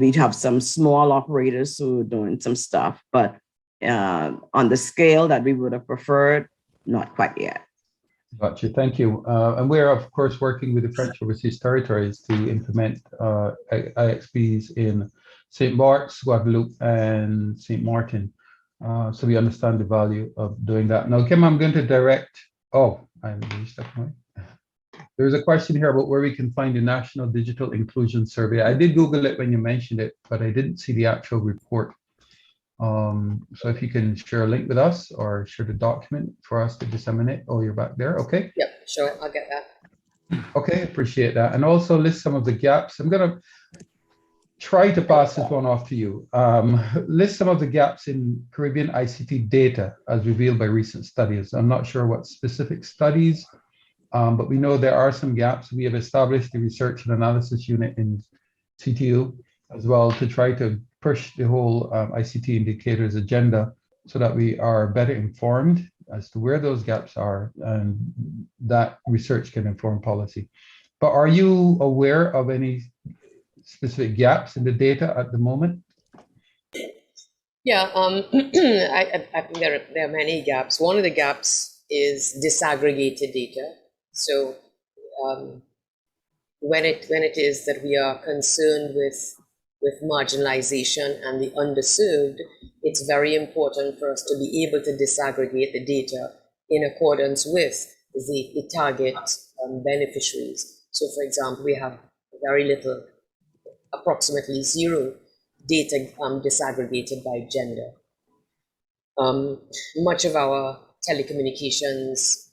we'd have some small operators who are doing some stuff, but on the scale that we would have preferred, not quite yet. Gotcha, thank you. And we're of course working with the French Overseas Territories to implement IXPs in St. Bart's, Guadeloupe, and St. Martin. So we understand the value of doing that. Now, Kim, I'm going to direct, there's a question here about where we can find the National Digital Inclusion Survey. I did Google it when you mentioned it, but I didn't see the actual report. So if you can share a link with us or share the document for us to disseminate. Oh, you're back there. Okay. Yep, sure. I'll get that. Okay, appreciate that. And also list some of the gaps. I'm going to try to pass this one off to you. List some of the gaps in Caribbean ICT data as revealed by recent studies. I'm not sure what specific studies, but we know there are some gaps. We have established the research and analysis unit in CTU as well to try to push the whole ICT indicators agenda so that we are better informed as to where those gaps are, and that research can inform policy. But are you aware of any specific gaps in the data at the moment? Yeah, I think there are many gaps. One of the gaps is disaggregated data. So when it is that we are concerned with marginalization and the underserved, it's very important for us to be able to disaggregate the data in accordance with the target beneficiaries. So for example, we have very little, approximately zero data disaggregated by gender. Much of our telecommunications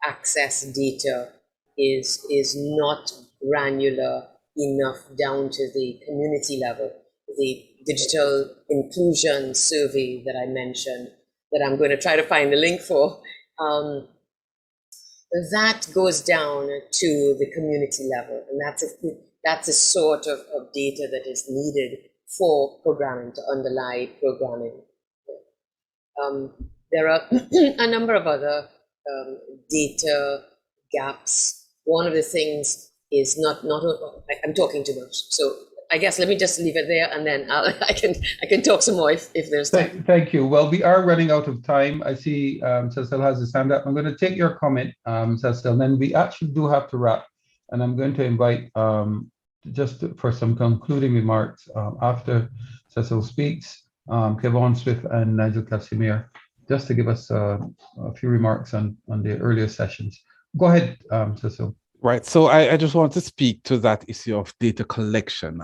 access data is not granular enough down to the community level. The digital inclusion survey that I mentioned, that I'm going to try to find the link for, that goes down to the community level, and that's a sort of data that is needed for programming, to underlie programming. There are a number of other data gaps. One of the things is I'm talking too much, so I guess let me just leave it there, and then I can talk some more if there's time. Thank you. Well, we are running out of time. I see Cecil has his hand up. I'm going to take your comment, Cecil, and then we actually do have to wrap. And I'm going to invite for some concluding remarks after Cecil speaks, Kevon Swift and Nigel Casimir, just to give us a few remarks on the earlier sessions. Go ahead, Cecil. Right. So I just want to speak to that issue of data collection.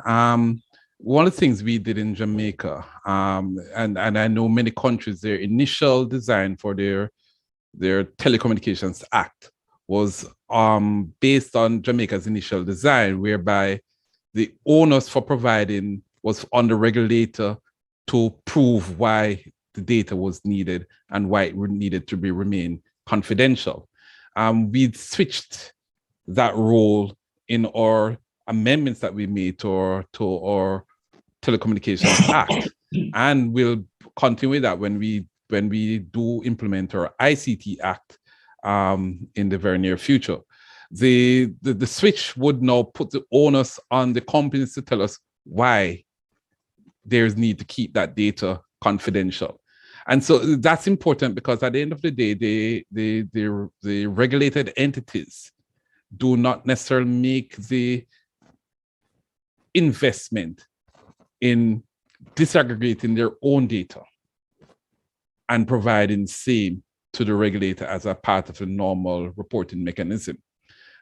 one of the things we did in Jamaica, and I know many countries, their initial design for their Telecommunications Act was based on Jamaica's initial design, whereby the onus for providing was on the regulator to prove why the data was needed and why it needed to be remain confidential. We switched that role in our amendments that we made to our Telecommunications Act, and we'll continue that when we do implement our ICT Act in the very near future. The switch would now put the onus on the companies to tell us why there's need to keep that data confidential. And so that's important, because at the end of the day, the regulated entities do not necessarily make the investment in disaggregating their own data and providing same to the regulator as a part of a normal reporting mechanism.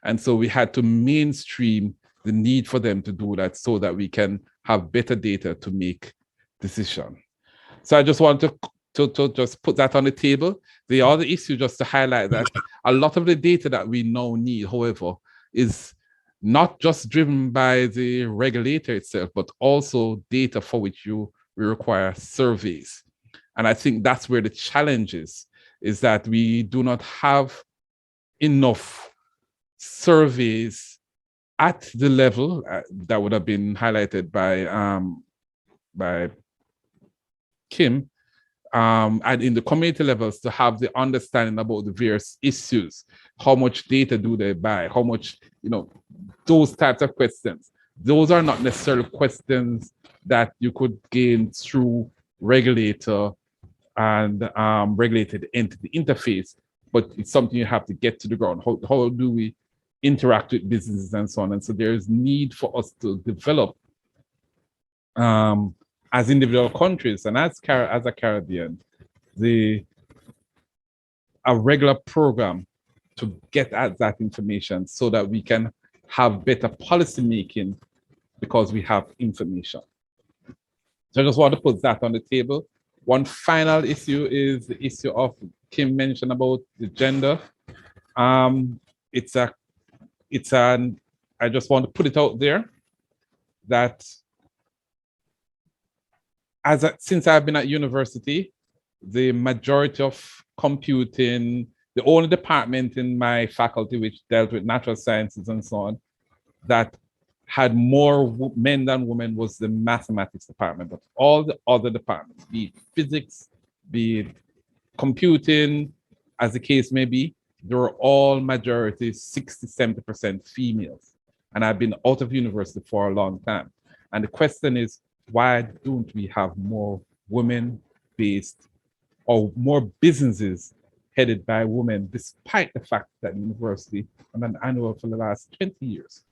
And so we had to mainstream the need for them to do that so that we can have better data to make decisions. So I just want to just put that on the table. The other issue, just to highlight that a lot of the data that we now need, however, is not just driven by the regulator itself, but also data for which we require surveys. And I think that's where the challenge is that we do not have enough surveys at the level that would have been highlighted by Kim, and in the community levels, to have the understanding about the various issues. How much data do they buy? How much, those types of questions. Those are not necessarily questions that you could gain through regulator and regulated entity interface, but it's something you have to get to the ground. How do we interact with businesses and so on? And so there's need for us to develop as individual countries and as a Caribbean, a regular program to get at that information so that we can have better policy making because we have information. So I just want to put that on the table. One final issue is the issue of Kim mentioned about the gender. I just want to put it out there that since I've been at university, the majority of computing, the only department in my faculty which dealt with natural sciences and so on, that had more men than women was the mathematics department. But all the other departments, be it physics, be it computing, as the case may be, they were all majority 60, 70% females. And I've been out of university for a long time. And the question is, why don't we have more women-based or more businesses headed by women, despite the fact that university, on an annual for the last 20 years,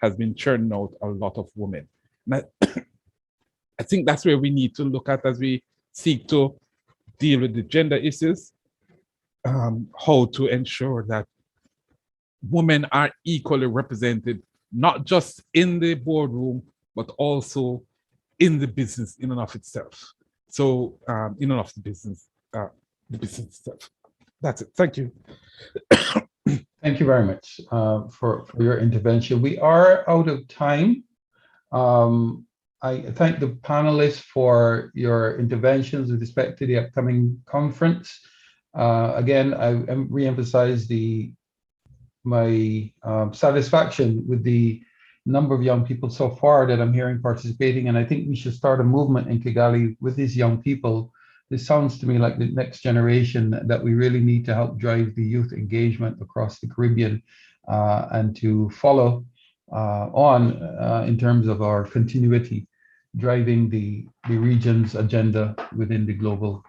has been churning out a lot of women. And I think that's where we need to look at as we seek to deal with the gender issues, how to ensure that women are equally represented, not just in the boardroom, but also in the business in and of itself. So in and of the business itself. That's it. Thank you. Thank you very much for your intervention. We are out of time. I thank the panelists for your interventions with respect to the upcoming conference. Again, I re-emphasize my satisfaction with the number of young people so far that I'm hearing participating, and I think we should start a movement in Kigali with these young people. This sounds to me like the next generation that we really need to help drive the youth engagement across the Caribbean and to follow on in terms of our continuity, driving the region's agenda within the global